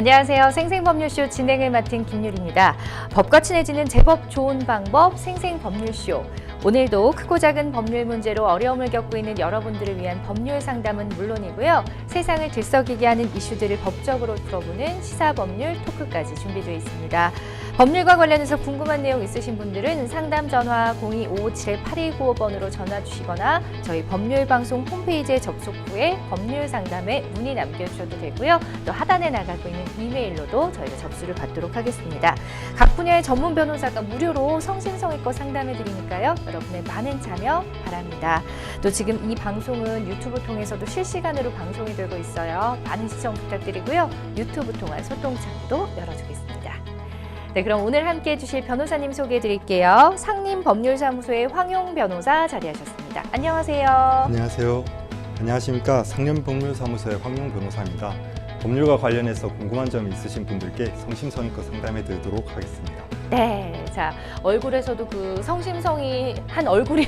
안녕하세요. 생생법률쇼 진행을 맡은 김유리입니다. 법과 친해지는 제법 좋은 방법 생생법률쇼. 오늘도 크고 작은 법률 문제로 어려움을 겪고 있는 여러분들을 위한 법률 상담은 물론이고요. 세상을 들썩이게 하는 이슈들을 법적으로 풀어보는 시사법률 토크까지 준비되어 있습니다. 법률과 관련해서 궁금한 내용 있으신 분들은 상담 전화 02-557-8295번으로 전화 주시거나 저희 법률방송 홈페이지에 접속 후에 법률 상담에 문의 남겨주셔도 되고요. 또 하단에 나가고 있는 이메일로도 저희가 접수를 받도록 하겠습니다. 각 분야의 전문 변호사가 무료로 성심성의껏 상담해 드리니까요. 여러분의 많은 참여 바랍니다. 또 지금 이 방송은 유튜브 통해서도 실시간으로 방송이 되고 있어요. 많은 시청 부탁드리고요. 유튜브 통한 소통창도 열어주겠습니다. 네, 그럼 오늘 함께해 주실 변호사님 소개해 드릴게요. 상림법률사무소의 황용 변호사 자리하셨습니다. 안녕하세요. 안녕하세요. 안녕하십니까. 상림법률사무소의 황용 변호사입니다. 법률과 관련해서 궁금한 점이 있으신 분들께 성심성의껏 상담해 드리도록 하겠습니다. 네, 자 얼굴에서도 그 성심성의한 얼굴이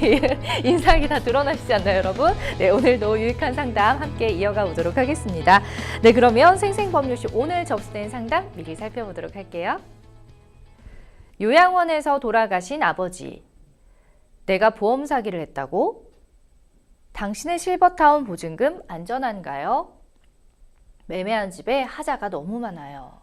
인상이 다 드러나시지 않나요, 여러분? 네, 오늘도 유익한 상담 함께 이어가 보도록 하겠습니다. 네, 그러면 생생법률쇼 오늘 접수된 상담 미리 살펴보도록 할게요. 요양원에서 돌아가신 아버지. 내가 보험 사기를 했다고? 당신의 실버타운 보증금 안전한가요? 매매한 집에 하자가 너무 많아요.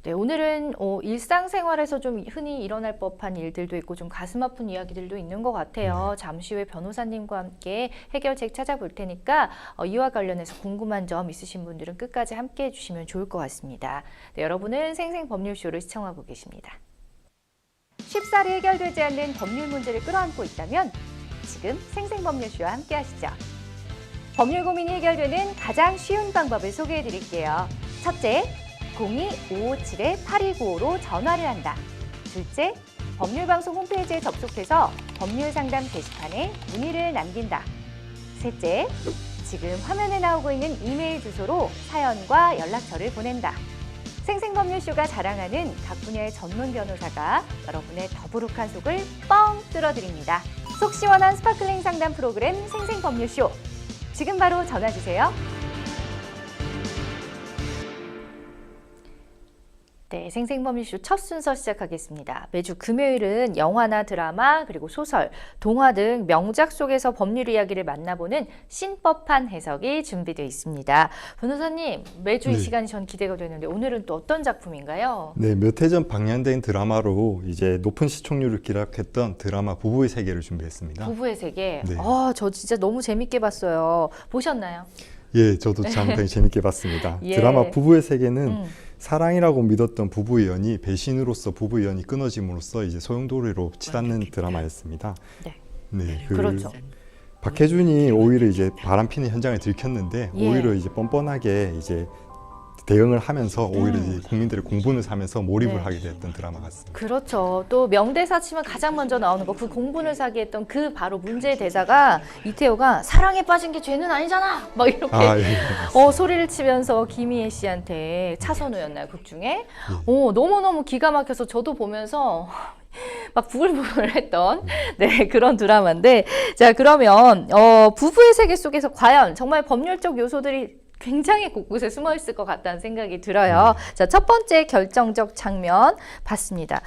네, 오늘은 일상생활에서 좀 흔히 일어날 법한 일들도 있고 좀 가슴 아픈 이야기들도 있는 것 같아요. 잠시 후에 변호사님과 함께 해결책 찾아볼 테니까 이와 관련해서 궁금한 점 있으신 분들은 끝까지 함께 해주시면 좋을 것 같습니다. 네, 여러분은 생생법률쇼를 시청하고 계십니다. 쉽사리 해결되지 않는 법률 문제를 끌어안고 있다면 지금 생생법률쇼와 함께 하시죠. 법률 고민이 해결되는 가장 쉬운 방법을 소개해 드릴게요. 첫째, 02-557-8295로 전화를 한다. 둘째, 법률방송 홈페이지에 접속해서 법률상담 게시판에 문의를 남긴다. 셋째, 지금 화면에 나오고 있는 이메일 주소로 사연과 연락처를 보낸다. 생생법률쇼가 자랑하는 각 분야의 전문 변호사가 여러분의 더부룩한 속을 뻥 뚫어드립니다. 속 시원한 스파클링 상담 프로그램 생생법률쇼. 지금 바로 전화 주세요. 네, 생생법률쇼 첫 순서 시작하겠습니다. 매주 금요일은 영화나 드라마, 그리고 소설, 동화 등 명작 속에서 법률 이야기를 만나보는 신법한 해석이 준비되어 있습니다. 변호사님, 매주 이 시간이 전 기대가 되는데 오늘은 또 어떤 작품인가요? 네, 몇 해 전 방영된 드라마로 이제 높은 시청률을 기록했던 드라마 부부의 세계를 준비했습니다. 부부의 세계? 네. 저 진짜 너무 재밌게 봤어요. 보셨나요? 예, 저도 상당히 재밌게 봤습니다. 예. 드라마 부부의 세계는 사랑이라고 믿었던 부부의 연이 배신으로서 부부의 연이 끊어짐으로써 이제 소용돌이로 치닫는 드라마였습니다. 네. 네, 그렇죠. 박해준이 오히려 이제 바람피는 현장을 들켰는데 예. 오히려 이제 뻔뻔하게 이제 대응을 하면서 오히려 이제 국민들의 공분을 사면서 몰입을 네. 하게 되었던 드라마 같습니다. 그렇죠. 또 명대사 치면 가장 먼저 나오는 거, 그 공분을 사게 했던 그 바로 문제의 대사가 이태호가 사랑에 빠진 게 죄는 아니잖아! 막 이렇게 예. 소리를 치면서 김희애 씨한테 차선우였나요, 극 중에? 너무너무 기가 막혀서 저도 보면서 막 부글부글 했던 네, 그런 드라마인데, 자, 그러면 부부의 세계 속에서 과연 정말 법률적 요소들이 굉장히 곳곳에 숨어 있을 것 같다는 생각이 들어요. 자, 첫 번째 결정적 장면 봤습니다.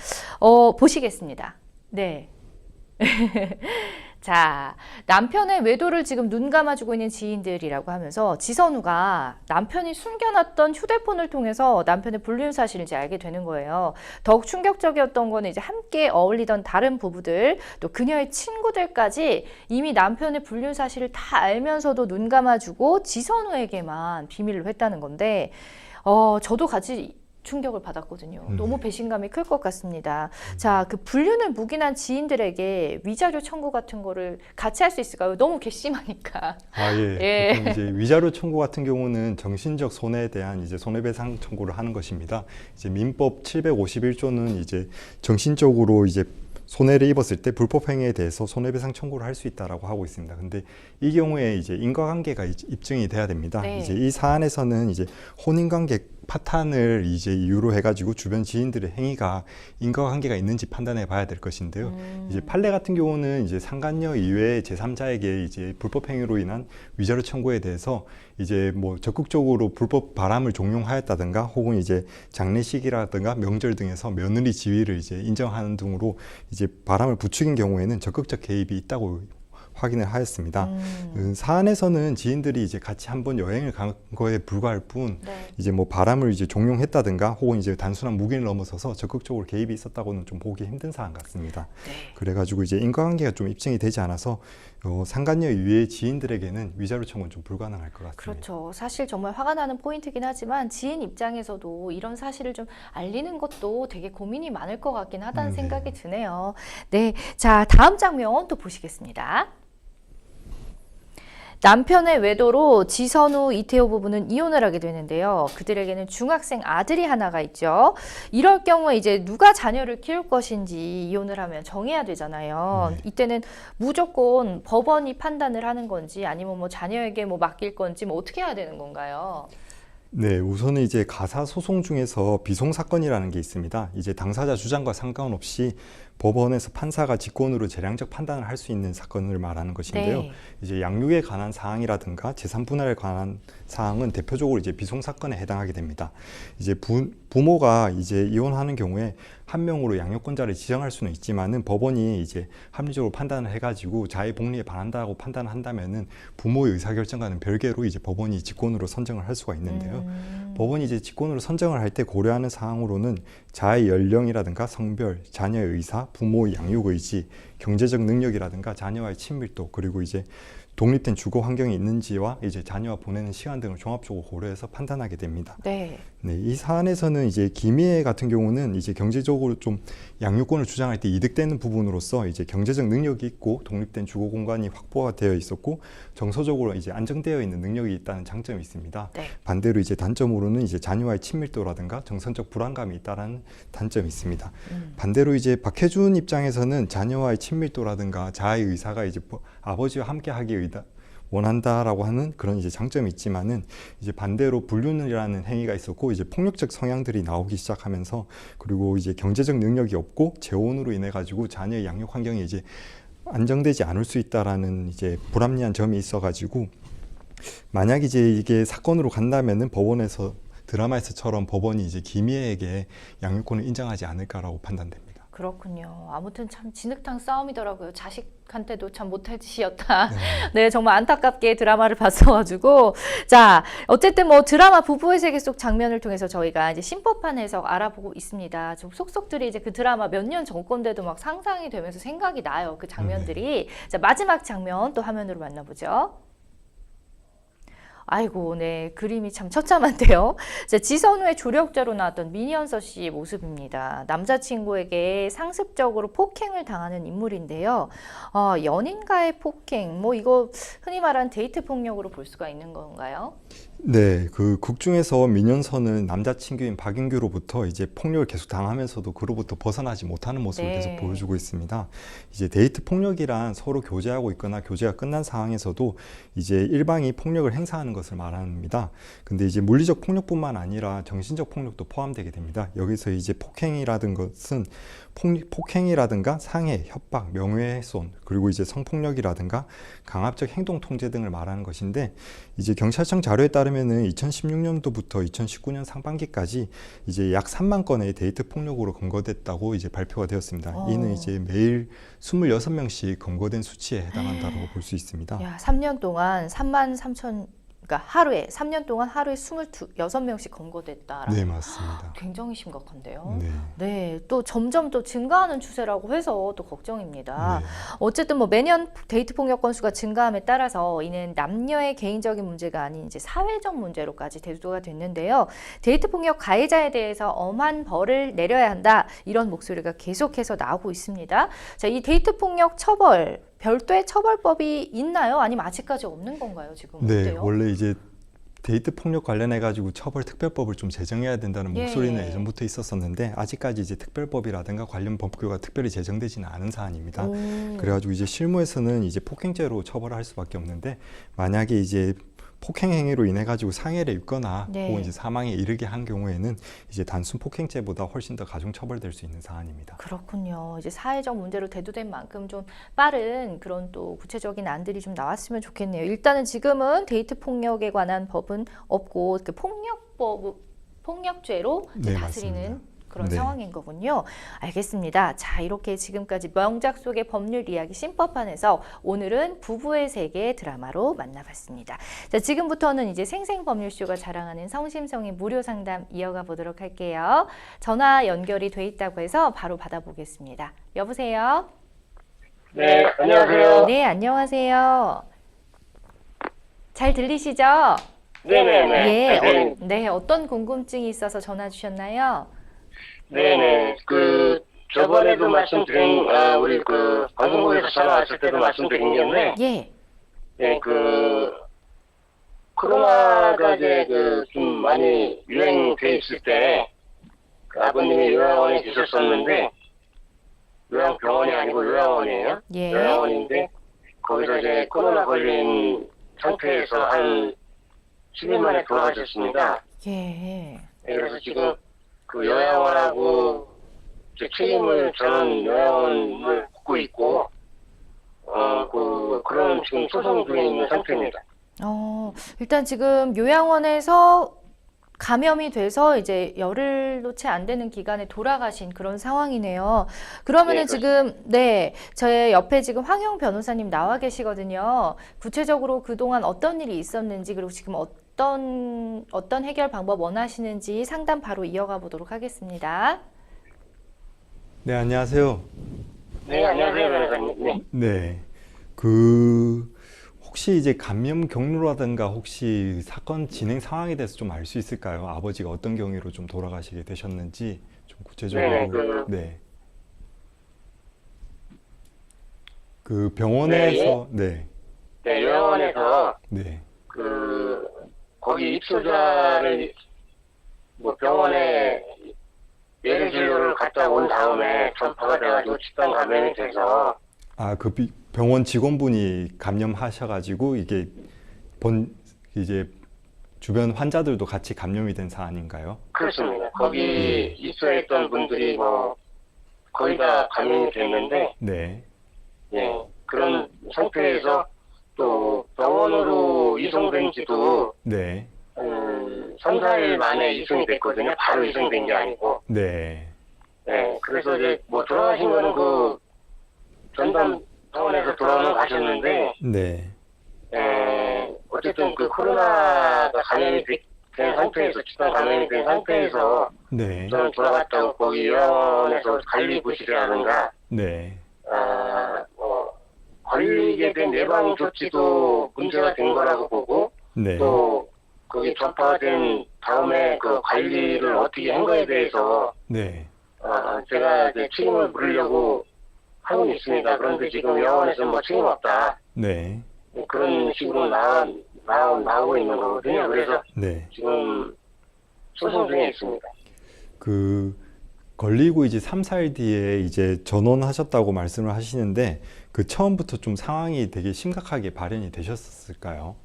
보시겠습니다. 네. 자, 남편의 외도를 지금 눈 감아주고 있는 지인들이라고 하면서 지선우가 남편이 숨겨놨던 휴대폰을 통해서 남편의 불륜 사실을 이제 알게 되는 거예요. 더욱 충격적이었던 거는 이제 함께 어울리던 다른 부부들, 또 그녀의 친구들까지 이미 남편의 불륜 사실을 다 알면서도 눈 감아주고 지선우에게만 비밀로 했다는 건데, 저도 같이 충격을 받았거든요. 너무 배신감이 클 것 같습니다. 자, 그 불륜을 묵인한 지인들에게 위자료 청구 같은 거를 같이 할 수 있을까요? 너무 괘씸하니까. 예. 보통 이제 위자료 청구 같은 경우는 정신적 손해에 대한 이제 손해배상 청구를 하는 것입니다. 이제 민법 751조는 이제 정신적으로 이제 손해를 입었을 때 불법 행위에 대해서 손해배상 청구를 할 수 있다라고 하고 있습니다. 근데 이 경우에 이제 인과관계가 입증이 돼야 됩니다. 네. 이제 이 사안에서는 이제 혼인관계 파탄을 이제 이유로 해가지고 주변 지인들의 행위가 인과관계가 있는지 판단해 봐야 될 것인데요. 이제 판례 같은 경우는 이제 상간녀 이외의 제3자에게 이제 불법 행위로 인한 위자료 청구에 대해서 이제 뭐 적극적으로 불법 바람을 종용하였다든가 혹은 이제 장례식이라든가 명절 등에서 며느리 지위를 이제 인정하는 등으로 이제 바람을 부추긴 경우에는 적극적 개입이 있다고 확인을 하였습니다. 사안에서는 지인들이 이제 같이 한번 여행을 간 거에 불과할 뿐, 네. 이제 뭐 바람을 이제 종용했다든가 혹은 이제 단순한 무기를 넘어서서 적극적으로 개입이 있었다고는 좀 보기 힘든 사안 같습니다. 네. 그래가지고 이제 인과관계가 좀 입증이 되지 않아서 상간녀 이외의 지인들에게는 위자료 청구는 좀 불가능할 것 같습니다. 그렇죠. 사실 정말 화가 나는 포인트긴 하지만 지인 입장에서도 이런 사실을 좀 알리는 것도 되게 고민이 많을 것 같긴 하다는 네. 생각이 드네요. 네, 자 다음 장면 또 보시겠습니다. 남편의 외도로 지선우, 이태호 부부는 이혼을 하게 되는데요. 그들에게는 중학생 아들이 하나가 있죠. 이럴 경우에 이제 누가 자녀를 키울 것인지 이혼을 하면 정해야 되잖아요. 네. 이때는 무조건 법원이 판단을 하는 건지 아니면 뭐 자녀에게 뭐 맡길 건지 뭐 어떻게 해야 되는 건가요? 네, 우선은 이제 가사 소송 중에서 비송 사건이라는 게 있습니다. 이제 당사자 주장과 상관없이 법원에서 판사가 직권으로 재량적 판단을 할 수 있는 사건을 말하는 것인데요. 네. 이제 양육에 관한 사항이라든가 재산 분할에 관한 사항은 대표적으로 이제 비송 사건에 해당하게 됩니다. 이제 부모가 이제 이혼하는 경우에 한 명으로 양육권자를 지정할 수는 있지만은 법원이 이제 합리적으로 판단을 해가지고 자의 복리에 반한다고 판단한다면은 부모의 의사결정과는 별개로 이제 법원이 직권으로 선정을 할 수가 있는데요. 법원이 이제 직권으로 선정을 할 때 고려하는 사항으로는 자의 연령이라든가 성별, 자녀의 의사, 부모의 양육 의지, 경제적 능력이라든가 자녀와의 친밀도, 그리고 이제 독립된 주거 환경이 있는지와 이제 자녀와 보내는 시간 등을 종합적으로 고려해서 판단하게 됩니다. 네. 네, 이 사안에서는 이제 김희애 같은 경우는 이제 경제적으로 좀 양육권을 주장할 때 이득되는 부분으로서 이제 경제적 능력이 있고 독립된 주거 공간이 확보가 되어 있었고 정서적으로 이제 안정되어 있는 능력이 있다는 장점이 있습니다. 네. 반대로 이제 단점으로는 이제 자녀와의 친밀도라든가 정서적 불안감이 있다라는 단점이 있습니다. 반대로 이제 박혜준 입장에서는 자녀와의 친밀도라든가 자아의 의사가 이제 아버지와 함께하기 원한다라고 하는 그런 이제 장점이 있지만은 이제 반대로 불륜이라는 행위가 있었고 이제 폭력적 성향들이 나오기 시작하면서 그리고 이제 경제적 능력이 없고 재혼으로 인해 가지고 자녀의 양육 환경이 이제 안정되지 않을 수 있다라는 이제 불합리한 점이 있어가지고 만약 이제 이게 사건으로 간다면은 법원에서 드라마에서처럼 법원이 이제 김희애에게 양육권을 인정하지 않을까라고 판단됩니다. 그렇군요. 아무튼 참 진흙탕 싸움이더라고요. 자식한테도 참 못할 짓이었다. 네, 정말 안타깝게 드라마를 봤어가지고. 자, 어쨌든 뭐 드라마 부부의 세계 속 장면을 통해서 저희가 이제 신법한 해석 알아보고 있습니다. 좀 속속들이 이제 그 드라마 몇 년 전 건데도 막 상상이 되면서 생각이 나요. 그 장면들이. 자, 마지막 장면 또 화면으로 만나보죠. 아이고, 네, 그림이 참 처참한데요. 자, 지선우의 조력자로 나왔던 민현서 씨의 모습입니다. 남자친구에게 상습적으로 폭행을 당하는 인물인데요. 연인과의 폭행, 뭐 이거 흔히 말하는 데이트 폭력으로 볼 수가 있는 건가요? 네, 그 극 중에서 민현서는 남자친구인 박인규로부터 이제 폭력을 계속 당하면서도 그로부터 벗어나지 못하는 모습을 네. 계속 보여주고 있습니다. 이제 데이트 폭력이란 서로 교제하고 있거나 교제가 끝난 상황에서도 이제 일방이 폭력을 행사하는 것을 말합니다. 근데 이제 물리적 폭력뿐만 아니라 정신적 폭력도 포함되게 됩니다. 여기서 이제 폭행이라든 것은 폭행이라든가 상해, 협박, 명예훼손, 그리고 이제 성폭력이라든가 강압적 행동 통제 등을 말하는 것인데 이제 경찰청 자료에 따르면은 2016년도부터 2019년 상반기까지 이제 약 3만 건의 데이트 폭력으로 검거됐다고 이제 발표가 되었습니다. 이는 이제 매일 26명씩 검거된 수치에 해당한다고 볼 수 있습니다. 야, 3년 동안 3만 3천, 그러니까 하루에 3년 동안 하루에 26명씩 검거됐다라는. 네, 맞습니다. 굉장히 심각한데요. 네. 네, 또 점점 또 증가하는 추세라고 해서 또 걱정입니다. 네. 어쨌든 뭐 매년 데이트 폭력 건수가 증가함에 따라서 이는 남녀의 개인적인 문제가 아닌 이제 사회적 문제로까지 대두가 됐는데요. 데이트 폭력 가해자에 대해서 엄한 벌을 내려야 한다, 이런 목소리가 계속해서 나오고 있습니다. 자, 이 데이트 폭력 처벌 별도의 처벌법이 있나요? 아니면 아직까지 없는 건가요? 지금 네, 어때요? 원래 이제 데이트 폭력 관련해 가지고 처벌 특별법을 좀 제정해야 된다는 목소리는 예. 예전부터 있었었는데 아직까지 이제 특별법이라든가 관련 법규가 특별히 제정되지는 않은 사안입니다. 그래가지고 이제 실무에서는 이제 폭행죄로 처벌할 수밖에 없는데 만약에 이제 폭행 행위로 인해 가지고 상해를 입거나 네. 혹은 이제 사망에 이르게 한 경우에는 이제 단순 폭행죄보다 훨씬 더 가중 처벌될 수 있는 사안입니다. 그렇군요. 이제 사회적 문제로 대두된 만큼 좀 빠른 그런 또 구체적인 안들이 좀 나왔으면 좋겠네요. 일단은 지금은 데이트 폭력에 관한 법은 없고 그 폭력죄로 이제 네, 다스리는 맞습니다. 그런 네. 상황인 거군요. 알겠습니다. 자, 이렇게 지금까지 명작 속의 법률 이야기 신법판에서 오늘은 부부의 세계 드라마로 만나봤습니다. 자, 지금부터는 이제 생생법률쇼가 자랑하는 성심성의 무료 상담 이어가 보도록 할게요. 전화 연결이 돼 있다고 해서 바로 받아보겠습니다. 여보세요? 네, 안녕하세요. 네, 안녕하세요. 잘 들리시죠? 네네네. 예, 네, 어떤 궁금증이 있어서 전화 주셨나요? 네네. 저번에도 말씀드린, 우리 방송국에서 전화 왔을 때도 말씀드린 건데, 예, 네, 코로나가 이제 좀 많이 유행돼 있을 때, 아버님이 요양원에 계셨었는데, 요양병원이 아니고 요양원이에요. 예, 요양원인데, 거기서 이제 코로나 걸린 상태에서 한 10일 만에 돌아가셨습니다. 예. 네, 그래서 지금 그 요양원하고 제 책임을 저는 요양원을 묻고 있고, 그런 지금 소송 중에 있는 상태입니다. 일단 지금 요양원에서 감염이 돼서 이제 열흘 채 안 되는 기간에 돌아가신 그런 상황이네요. 그러면은 네, 지금, 네, 저의 옆에 지금 황영 변호사님 나와 계시거든요. 구체적으로 그동안 어떤 일이 있었는지, 그리고 지금 어떤 해결 방법 원하시는지 상담 바로 이어가 보도록 하겠습니다. 네, 안녕하세요. 네, 안녕하세요, 변호사님. 네. 네. 혹시 이제 감염 경로라든가 혹시 사건 진행 상황에 대해서 좀 알 수 있을까요? 아버지가 어떤 경위로 좀 돌아가시게 되셨는지 좀 구체적으로. 네. 그 병원에서, 네. 네, 요양원에서 네. 거기 입소자를 병원에 예를 진료를 갔다 온 다음에 전파가 돼가지고 집단 감염이 돼서 병원 직원분이 감염하셔가지고 이게 이제 주변 환자들도 같이 감염이 된 사안인가요? 그렇습니다. 거기 입소했던 분들이 거의 다 감염이 됐는데, 네. 예, 그런 상태에서 또 병원으로 이송된 지도 네. 3, 4일 만에 이송이 됐거든요. 바로 이송된 게 아니고. 네. 네, 그래서 이제 돌아가신 거는 전담 병원에서 돌아오는 가셨는데, 네. 어쨌든 코로나가 감염이 된 상태에서, 집단 감염이 된 상태에서, 네. 저는 돌아갔다고 거기 요양원에서 관리부실이라든가, 네. 걸리게 된 예방 조치도 문제가 된 거라고 보고, 네. 또 거기 전파가 된 다음에 그 관리를 어떻게 한 거에 대해서 네. 제가 이제 책임을 물으려고 하고 있습니다. 그런데 지금 요양원에서 책임 없다. 네. 그런 식으로 나오고 있는 거거든요. 그래서 네. 지금 소송 중에 있습니다. 걸리고 이제 3, 4일 뒤에 이제 전원하셨다고 말씀을 하시는데 처음부터 좀 상황이 되게 심각하게 발현이 되셨을까요?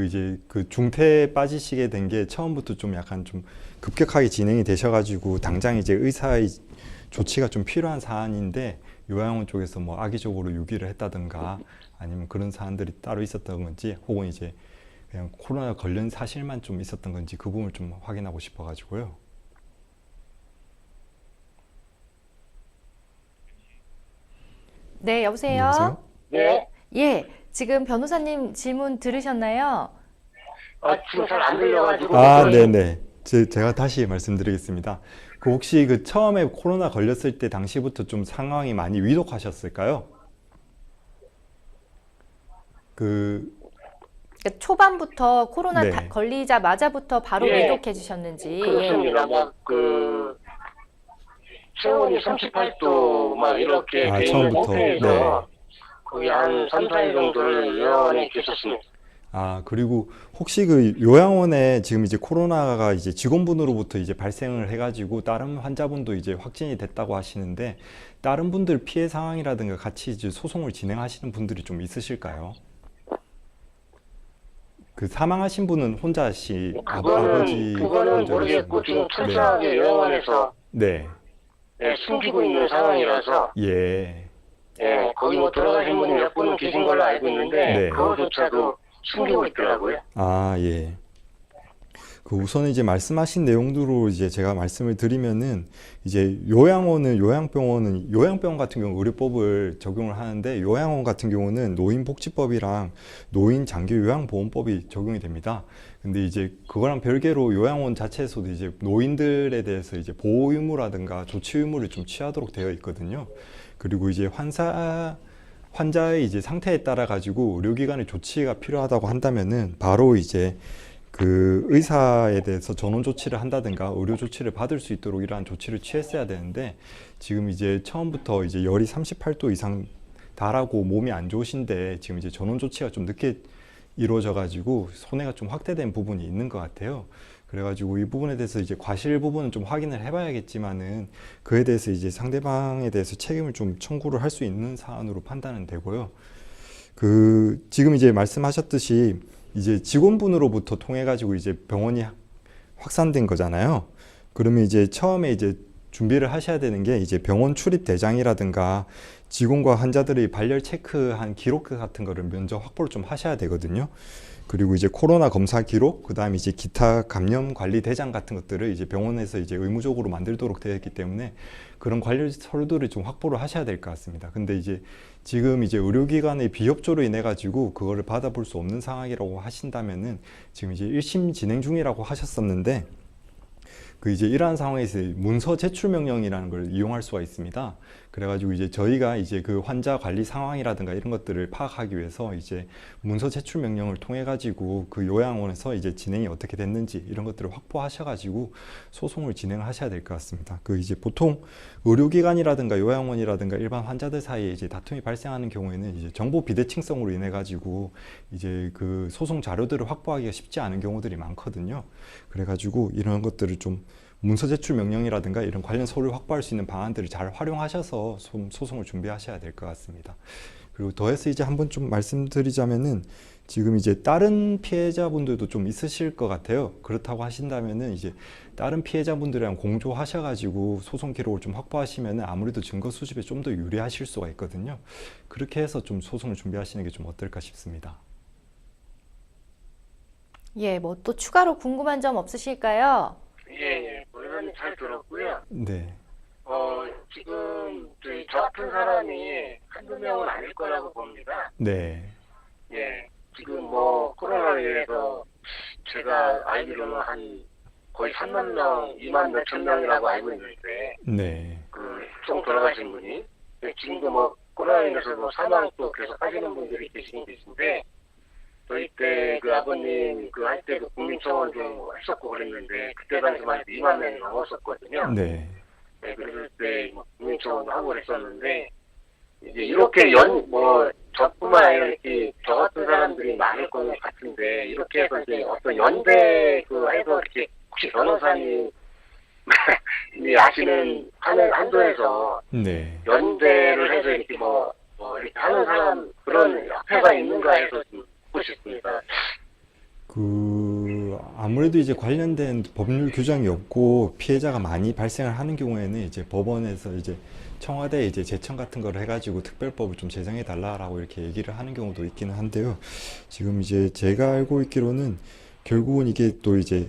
이제 중태에 빠지시게 된 게 처음부터 좀 약간 좀 급격하게 진행이 되셔가지고 당장 이제 의사의 조치가 좀 필요한 사안인데 요양원 쪽에서 악의적으로 유기를 했다든가 아니면 그런 사안들이 따로 있었던 건지 혹은 이제 그냥 코로나 걸린 사실만 좀 있었던 건지 그 부분을 좀 확인하고 싶어가지고요. 네, 여보세요? 여보세요? 네. 예, 지금 변호사님 질문 들으셨나요? 지금 잘 안 들려가지고. 네네. 제가 다시 말씀드리겠습니다. 혹시 처음에 코로나 걸렸을 때 당시부터 좀 상황이 많이 위독하셨을까요? 그러니까 초반부터 코로나 네. 걸리자마자부터 바로 예. 위독해지셨는지. 그렇습니다. 체온이 38도 이렇게 돼 있는 처음부터. 상태에서 네. 거기 한 3, 4일 정도를 요양원에 계셨습니다. 그리고 혹시 요양원에 지금 이제 코로나가 이제 직원분으로부터 이제 발생을 해가지고 다른 환자분도 이제 확진이 됐다고 하시는데 다른 분들 피해 상황이라든가 같이 이제 소송을 진행하시는 분들이 좀 있으실까요? 그 사망하신 분은 혼자시 그거는 혼자 모르겠고 지금 네. 철저하게 요양원에서 네. 숨기고 있는 상황이라서 예. 거기 뭐 돌아가신 분이 몇 분은 계신 걸로 알고 있는데 네. 그거조차도 숨기고 있더라고요. 아, 예. 그 우선 이제 말씀하신 내용들로 이제 제가 말씀을 드리면은 이제 요양병원 같은 경우 의료법을 적용을 하는데 요양원 같은 경우는 노인복지법이랑 노인장기요양보험법이 적용이 됩니다. 근데 이제 그거랑 별개로 요양원 자체에서도 이제 노인들에 대해서 이제 보호 의무라든가 조치 의무를 좀 취하도록 되어 있거든요. 그리고 이제 환자의 이제 상태에 따라 가지고 의료기관의 조치가 필요하다고 한다면은 바로 이제 그 의사에 대해서 전원 조치를 한다든가 의료 조치를 받을 수 있도록 이러한 조치를 취했어야 되는데 지금 이제 처음부터 이제 열이 38도 이상 달하고 몸이 안 좋으신데 지금 이제 전원 조치가 좀 늦게 이루어져 가지고 손해가 좀 확대된 부분이 있는 것 같아요. 그래가지고 이 부분에 대해서 이제 과실 부분은 좀 확인을 해봐야겠지만은 그에 대해서 이제 상대방에 대해서 책임을 좀 청구를 할 수 있는 사안으로 판단은 되고요. 그 지금 이제 말씀하셨듯이 이제 직원분으로부터 통해 가지고 이제 병원이 확산된 거잖아요. 그러면 이제 처음에 이제 준비를 하셔야 되는 게 이제 병원 출입 대장이라든가 직원과 환자들의 발열 체크한 기록 같은 거를 먼저 확보를 좀 하셔야 되거든요. 그리고 이제 코로나 검사 기록, 그다음에 이제 기타 감염 관리 대장 같은 것들을 이제 병원에서 이제 의무적으로 만들도록 되어 있기 때문에 그런 관리 서류들을 좀 확보를 하셔야 될 것 같습니다. 근데 이제 지금 이제 의료기관의 비협조로 인해 가지고 그거를 받아볼 수 없는 상황이라고 하신다면은 지금 이제 1심 진행 중이라고 하셨었는데 그 이제 이러한 상황에서 문서 제출 명령이라는 걸 이용할 수가 있습니다. 그래가지고 이제 저희가 이제 그 환자 관리 상황이라든가 이런 것들을 파악하기 위해서 이제 문서 제출 명령을 통해 가지고 그 요양원에서 이제 진행이 어떻게 됐는지 이런 것들을 확보하셔가지고 소송을 진행하셔야 될 것 같습니다. 그 이제 보통 의료기관이라든가 요양원이라든가 일반 환자들 사이에 이제 다툼이 발생하는 경우에는 이제 정보 비대칭성으로 인해 가지고 이제 그 소송 자료들을 확보하기가 쉽지 않은 경우들이 많거든요. 그래가지고 이런 것들을 좀 문서 제출 명령이라든가 이런 관련 서류를 확보할 수 있는 방안들을 잘 활용하셔서 소송을 준비하셔야 될 것 같습니다. 그리고 더해서 이제 한번 좀 말씀드리자면은 지금 이제 다른 피해자분들도 좀 있으실 것 같아요. 그렇다고 하신다면은 이제 다른 피해자분들이랑 공조하셔가지고 소송 기록을 좀 확보하시면은 아무래도 증거 수집에 좀 더 유리하실 수가 있거든요. 그렇게 해서 좀 소송을 준비하시는 게 좀 어떨까 싶습니다. 예, 뭐 또 추가로 궁금한 점 없으실까요? 의견이 잘 들었고요. 네. 지금 저 같은 사람이 한두 명은 아닐 거라고 봅니다. 네. 지금 뭐 코로나로 인해서 제가 알기로는 한 거의 3만 명, 2만 몇천 명이라고 알고 있는데 네. 총 돌아가신 분이 지금도 뭐 코로나로 인해서 뭐 사망도 계속 하시는 분들이 계신데 저희 때 그 아버님 그 할 때 그 국민청원도 했었고 그랬는데 그때 당시만 해도 2만 명이 넘었었거든요. 네. 그랬을 때 국민청원도 하고 그랬었는데 이제 이렇게 저뿐만 아니라 이렇게 저 같은 사람들이 많을 것 같은데 이렇게 해서 이제 어떤 연대 해서 이렇게 혹시 변호사님이 아시는 하는 한도에서 네. 연대를 해서 이렇게 이렇게 하는 사람 그런 협회가 있는가 해서 좀 듣고 싶습니다. 아무래도 이제 관련된 법률 규정이 없고 피해자가 많이 발생을 하는 경우에는 이제 법원에서 이제 청와대에 이제 제청 같은 걸 해가지고 특별법을 좀 제정해 달라라고 이렇게 얘기를 하는 경우도 있기는 한데요. 지금 이제 제가 알고 있기로는 결국은 이게 또 이제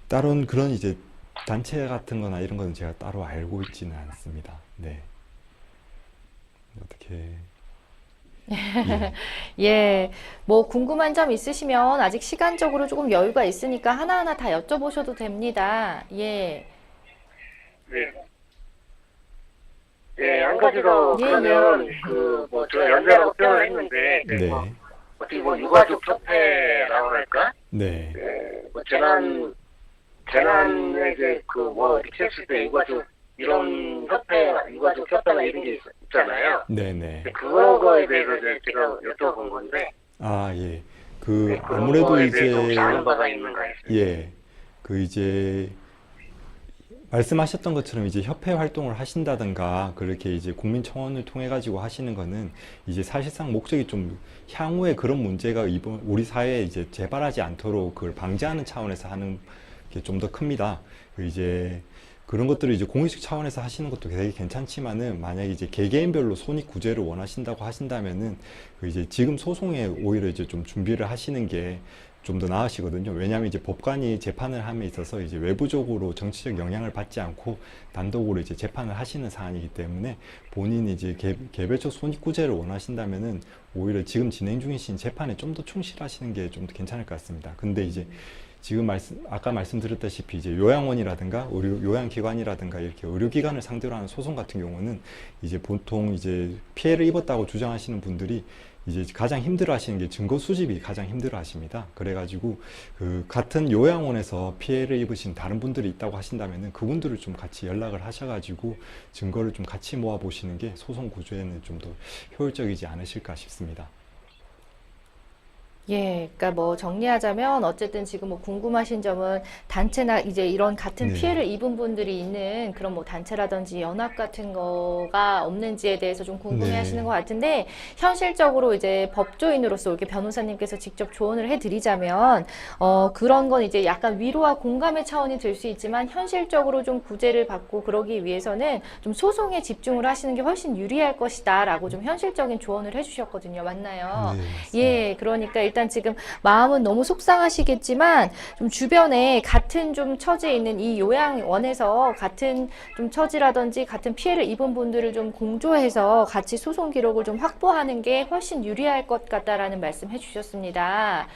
다른 그런 이제 단체 같은 거나 이런 거는 제가 따로 알고 있지는 않습니다. 네. 어떻게. 예, 뭐 궁금한 점 있으시면 아직 시간적으로 조금 여유가 있으니까 하나하나 다 여쭤보셔도 됩니다. 예. 한 가지 더 그러면 제가 연대라고 표현을 했는데 네. 어떻게 유가족 협회라고 할까? 네. 재난에 이제 이렇게 했을 때 유가족 이런 유가족 협회나 이런 게 있잖아요. 네네. 그런 거에 대해서 제가 여쭤본 건데. 예. 아무래도 이제 아는 바가 있는가 했어요. 그 이제 말씀하셨던 것처럼 이제 협회 활동을 하신다든가 그렇게 이제 국민청원을 통해 가지고 하시는 거는 이제 사실상 목적이 좀 향후에 그런 문제가 이번 우리 사회에 이제 재발하지 않도록 그걸 방지하는 차원에서 하는 게 좀 더 큽니다. 이제 그런 것들을 이제 공익적 차원에서 하시는 것도 되게 괜찮지만은 만약에 이제 개개인별로 손익 구제를 원하신다고 하신다면은 그 이제 지금 소송에 오히려 이제 좀 준비를 하시는 게 좀 더 나으시거든요. 왜냐하면 이제 법관이 재판을 함에 있어서 이제 외부적으로 정치적 영향을 받지 않고 단독으로 이제 재판을 하시는 사안이기 때문에 본인이 이제 개별적 손익구제를 원하신다면은 오히려 지금 진행 중이신 재판에 좀 더 충실하시는 게 좀 더 괜찮을 것 같습니다. 근데 이제 지금 아까 말씀드렸다시피 이제 요양원이라든가 요양기관이라든가 이렇게 의료기관을 상대로 하는 소송 같은 경우는 이제 보통 이제 피해를 입었다고 주장하시는 분들이 이제 가장 힘들어 하시는 게 증거 수집이 가장 힘들어 하십니다. 그래가지고 그 같은 요양원에서 피해를 입으신 다른 분들이 있다고 하신다면은 그분들을 좀 같이 연락을 하셔가지고 증거를 좀 같이 모아 보시는 게 소송 구조에는 좀 더 효율적이지 않으실까 싶습니다. 예, 그러니까 뭐 정리하자면 어쨌든 지금 뭐 궁금하신 점은 단체나 이제 이런 같은 네. 피해를 입은 분들이 있는 그런 뭐 단체라든지 연합 같은 거가 없는지에 대해서 좀 궁금해 네. 하시는 것 같은데 현실적으로 이제 법조인으로서 이렇게 변호사님께서 직접 조언을 해드리자면 그런 건 이제 약간 위로와 공감의 차원이 될 수 있지만 현실적으로 좀 구제를 받고 그러기 위해서는 좀 소송에 집중을 하시는 게 훨씬 유리할 것이다라고 좀 현실적인 조언을 해주셨거든요. 맞나요? 네, 예, 그러니까 일단 지금 마음은 너무 속상하시겠지만 좀 주변에 같은 좀 처지에 있는 이 요양원에서 같은 좀 처지라든지 같은 피해를 입은 분들을 좀 공조해서 같이 소송 기록을 좀 확보하는 게 훨씬 유리할 것 같다라는 말씀 해주셨습니다.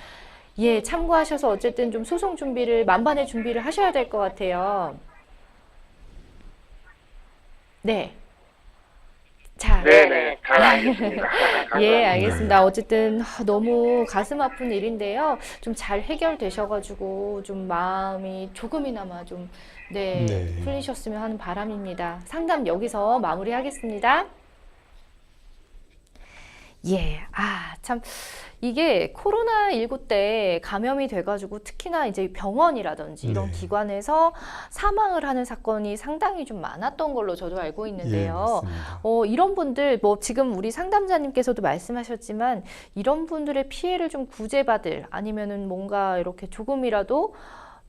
예, 참고하셔서 어쨌든 좀 소송 준비를 만반의 준비를 하셔야 될 것 같아요. 네. 자. 네네, 잘 알겠습니다. 예, 알겠습니다. 어쨌든 너무 가슴 아픈 일인데요. 좀 잘 해결되셔가지고 좀 마음이 조금이나마 좀 네, 네. 풀리셨으면 하는 바람입니다. 상담 여기서 마무리하겠습니다. 예, 참, 이게 코로나19 때 감염이 돼가지고 특히나 이제 병원이라든지 이런 네. 기관에서 사망을 하는 사건이 상당히 좀 많았던 걸로 저도 알고 예, 있는데요. 맞습니다. 이런 분들, 뭐 지금 우리 상담자님께서도 말씀하셨지만 이런 분들의 피해를 좀 구제받을 아니면은 뭔가 이렇게 조금이라도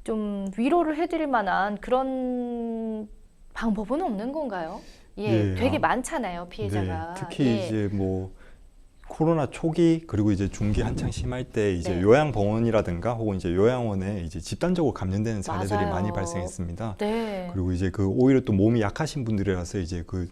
좀 위로를 해드릴 만한 그런 방법은 없는 건가요? 예, 예, 되게 많잖아요, 피해자가. 네, 특히 예. 이제 뭐 코로나 초기 그리고 이제 중기 한창 심할 때 이제 네. 요양병원이라든가 혹은 이제 요양원에 이제 집단적으로 감염되는 사례들이 맞아요. 많이 발생했습니다. 네. 그리고 이제 그 오히려 또 몸이 약하신 분들이라서 이제 그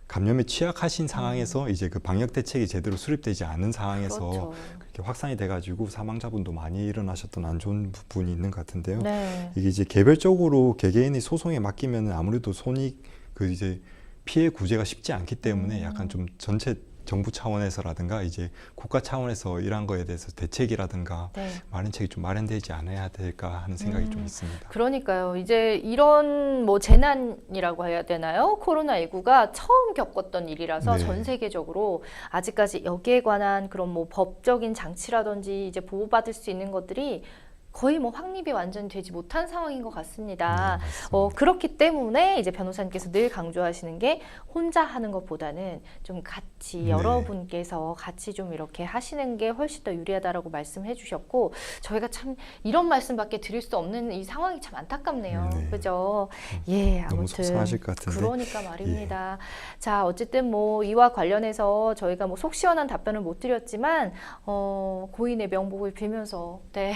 감염에 취약하신 상황에서 이제 그 방역 대책이 제대로 수립되지 않은 상황에서 그렇죠. 그렇게 확산이 돼가지고 사망자분도 많이 일어나셨던 안 좋은 부분이 있는 것 같은데요. 네. 이게 이제 개별적으로 개개인이 소송에 맡기면 아무래도 손익 그 이제 피해 구제가 쉽지 않기 때문에 약간 좀 전체 정부 차원에서라든가 이제 국가 차원에서 이러한 거에 대해서 대책이라든가 네. 마련책이 좀 마련되지 않아야 될까 하는 생각이 좀 있습니다. 그러니까요. 이제 이런 뭐 재난이라고 해야 되나요? 코로나19가 처음 겪었던 일이라서 네. 전 세계적으로 아직까지 여기에 관한 그런 뭐 법적인 장치라든지 이제 보호받을 수 있는 것들이 거의 뭐 확립이 완전히 되지 못한 상황인 것 같습니다. 네, 맞습니다. 그렇기 때문에 이제 변호사님께서 늘 강조하시는 게 혼자 하는 것보다는 좀 같이 네. 여러분께서 같이 좀 이렇게 하시는 게 훨씬 더 유리하다라고 말씀해 주셨고 저희가 참 이런 말씀밖에 드릴 수 없는 이 상황이 참 안타깝네요. 네. 그죠? 예, 너무 아무튼 속상하실 것 같은데. 그러니까 말입니다. 자, 어쨌든 뭐 이와 관련해서 저희가 뭐 속 시원한 답변을 못 드렸지만 고인의 명복을 빌면서 네.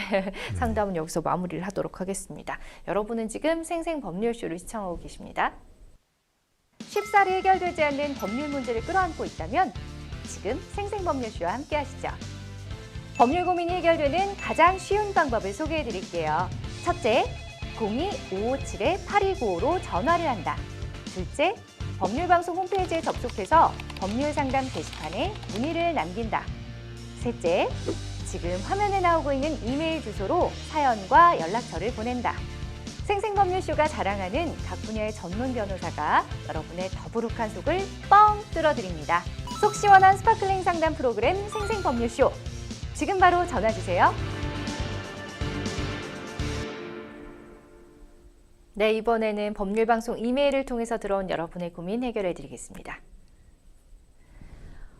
상담은 여기서 마무리를 하도록 하겠습니다. 여러분은 지금 생생법률쇼를 시청하고 계십니다. 쉽사리 해결되지 않는 법률 문제를 끌어안고 있다면 지금 생생법률쇼와 함께 하시죠. 법률 고민이 해결되는 가장 쉬운 방법을 소개해 드릴게요. 첫째, 02-557-8295로 전화를 한다. 둘째, 법률방송 홈페이지에 접속해서 법률상담 게시판에 문의를 남긴다. 셋째, 지금 화면에 나오고 있는 이메일 주소로 사연과 연락처를 보낸다. 생생법률쇼가 자랑하는 각 분야의 전문 변호사가 여러분의 더부룩한 속을 뻥 뚫어드립니다. 속 시원한 스파클링 상담 프로그램 생생법률쇼. 지금 바로 전화 주세요. 네, 이번에는 법률방송 이메일을 통해서 들어온 여러분의 고민 해결해 드리겠습니다.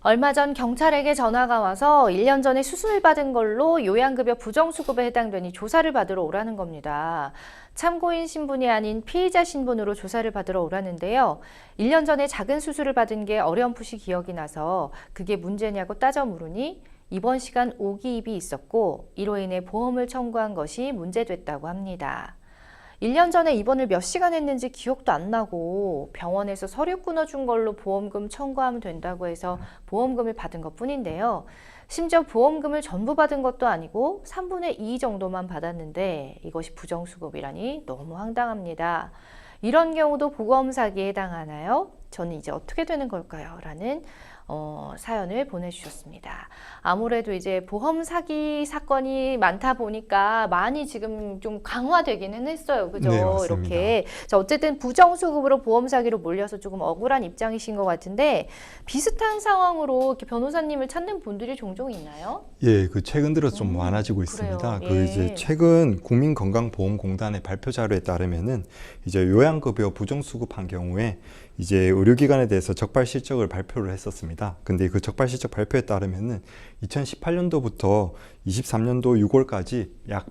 얼마 전 경찰에게 전화가 와서 1년 전에 수술을 받은 걸로 요양급여 부정수급에 해당되니 조사를 받으러 오라는 겁니다. 참고인 신분이 아닌 피의자 신분으로 조사를 받으러 오라는데요. 1년 전에 작은 수술을 받은 게 어렴풋이 기억이 나서 그게 문제냐고 따져 물으니 입원 시간 오기입이 있었고 이로 인해 보험을 청구한 것이 문제됐다고 합니다. 1년 전에 입원을 몇 시간 했는지 기억도 안 나고 병원에서 서류 끊어준 걸로 보험금 청구하면 된다고 해서 보험금을 받은 것뿐인데요. 심지어 보험금을 전부 받은 것도 아니고 3분의 2 정도만 받았는데 이것이 부정수급이라니 너무 황당합니다. 이런 경우도 보험 사기에 해당하나요? 저는 이제 어떻게 되는 걸까요? 라는 사연을 보내주셨습니다. 아무래도 이제 보험 사기 사건이 많다 보니까 많이 지금 좀 강화되기는 했어요. 그죠? 네, 맞습니다. 이렇게. 자, 어쨌든 부정수급으로 보험 사기로 몰려서 조금 억울한 입장이신 것 같은데 비슷한 상황으로 이렇게 변호사님을 찾는 분들이 종종 있나요? 예, 그 최근 들어 좀 많아지고 있습니다. 그래요. 그 예. 이제 최근 국민건강보험공단의 발표 자료에 따르면은 이제 요양급여 부정수급한 경우에 이제 의료기관에 대해서 적발 실적을 발표를 했었습니다. 근데 그 적발 실적 발표에 따르면은 2018년도부터 23년도 6월까지 약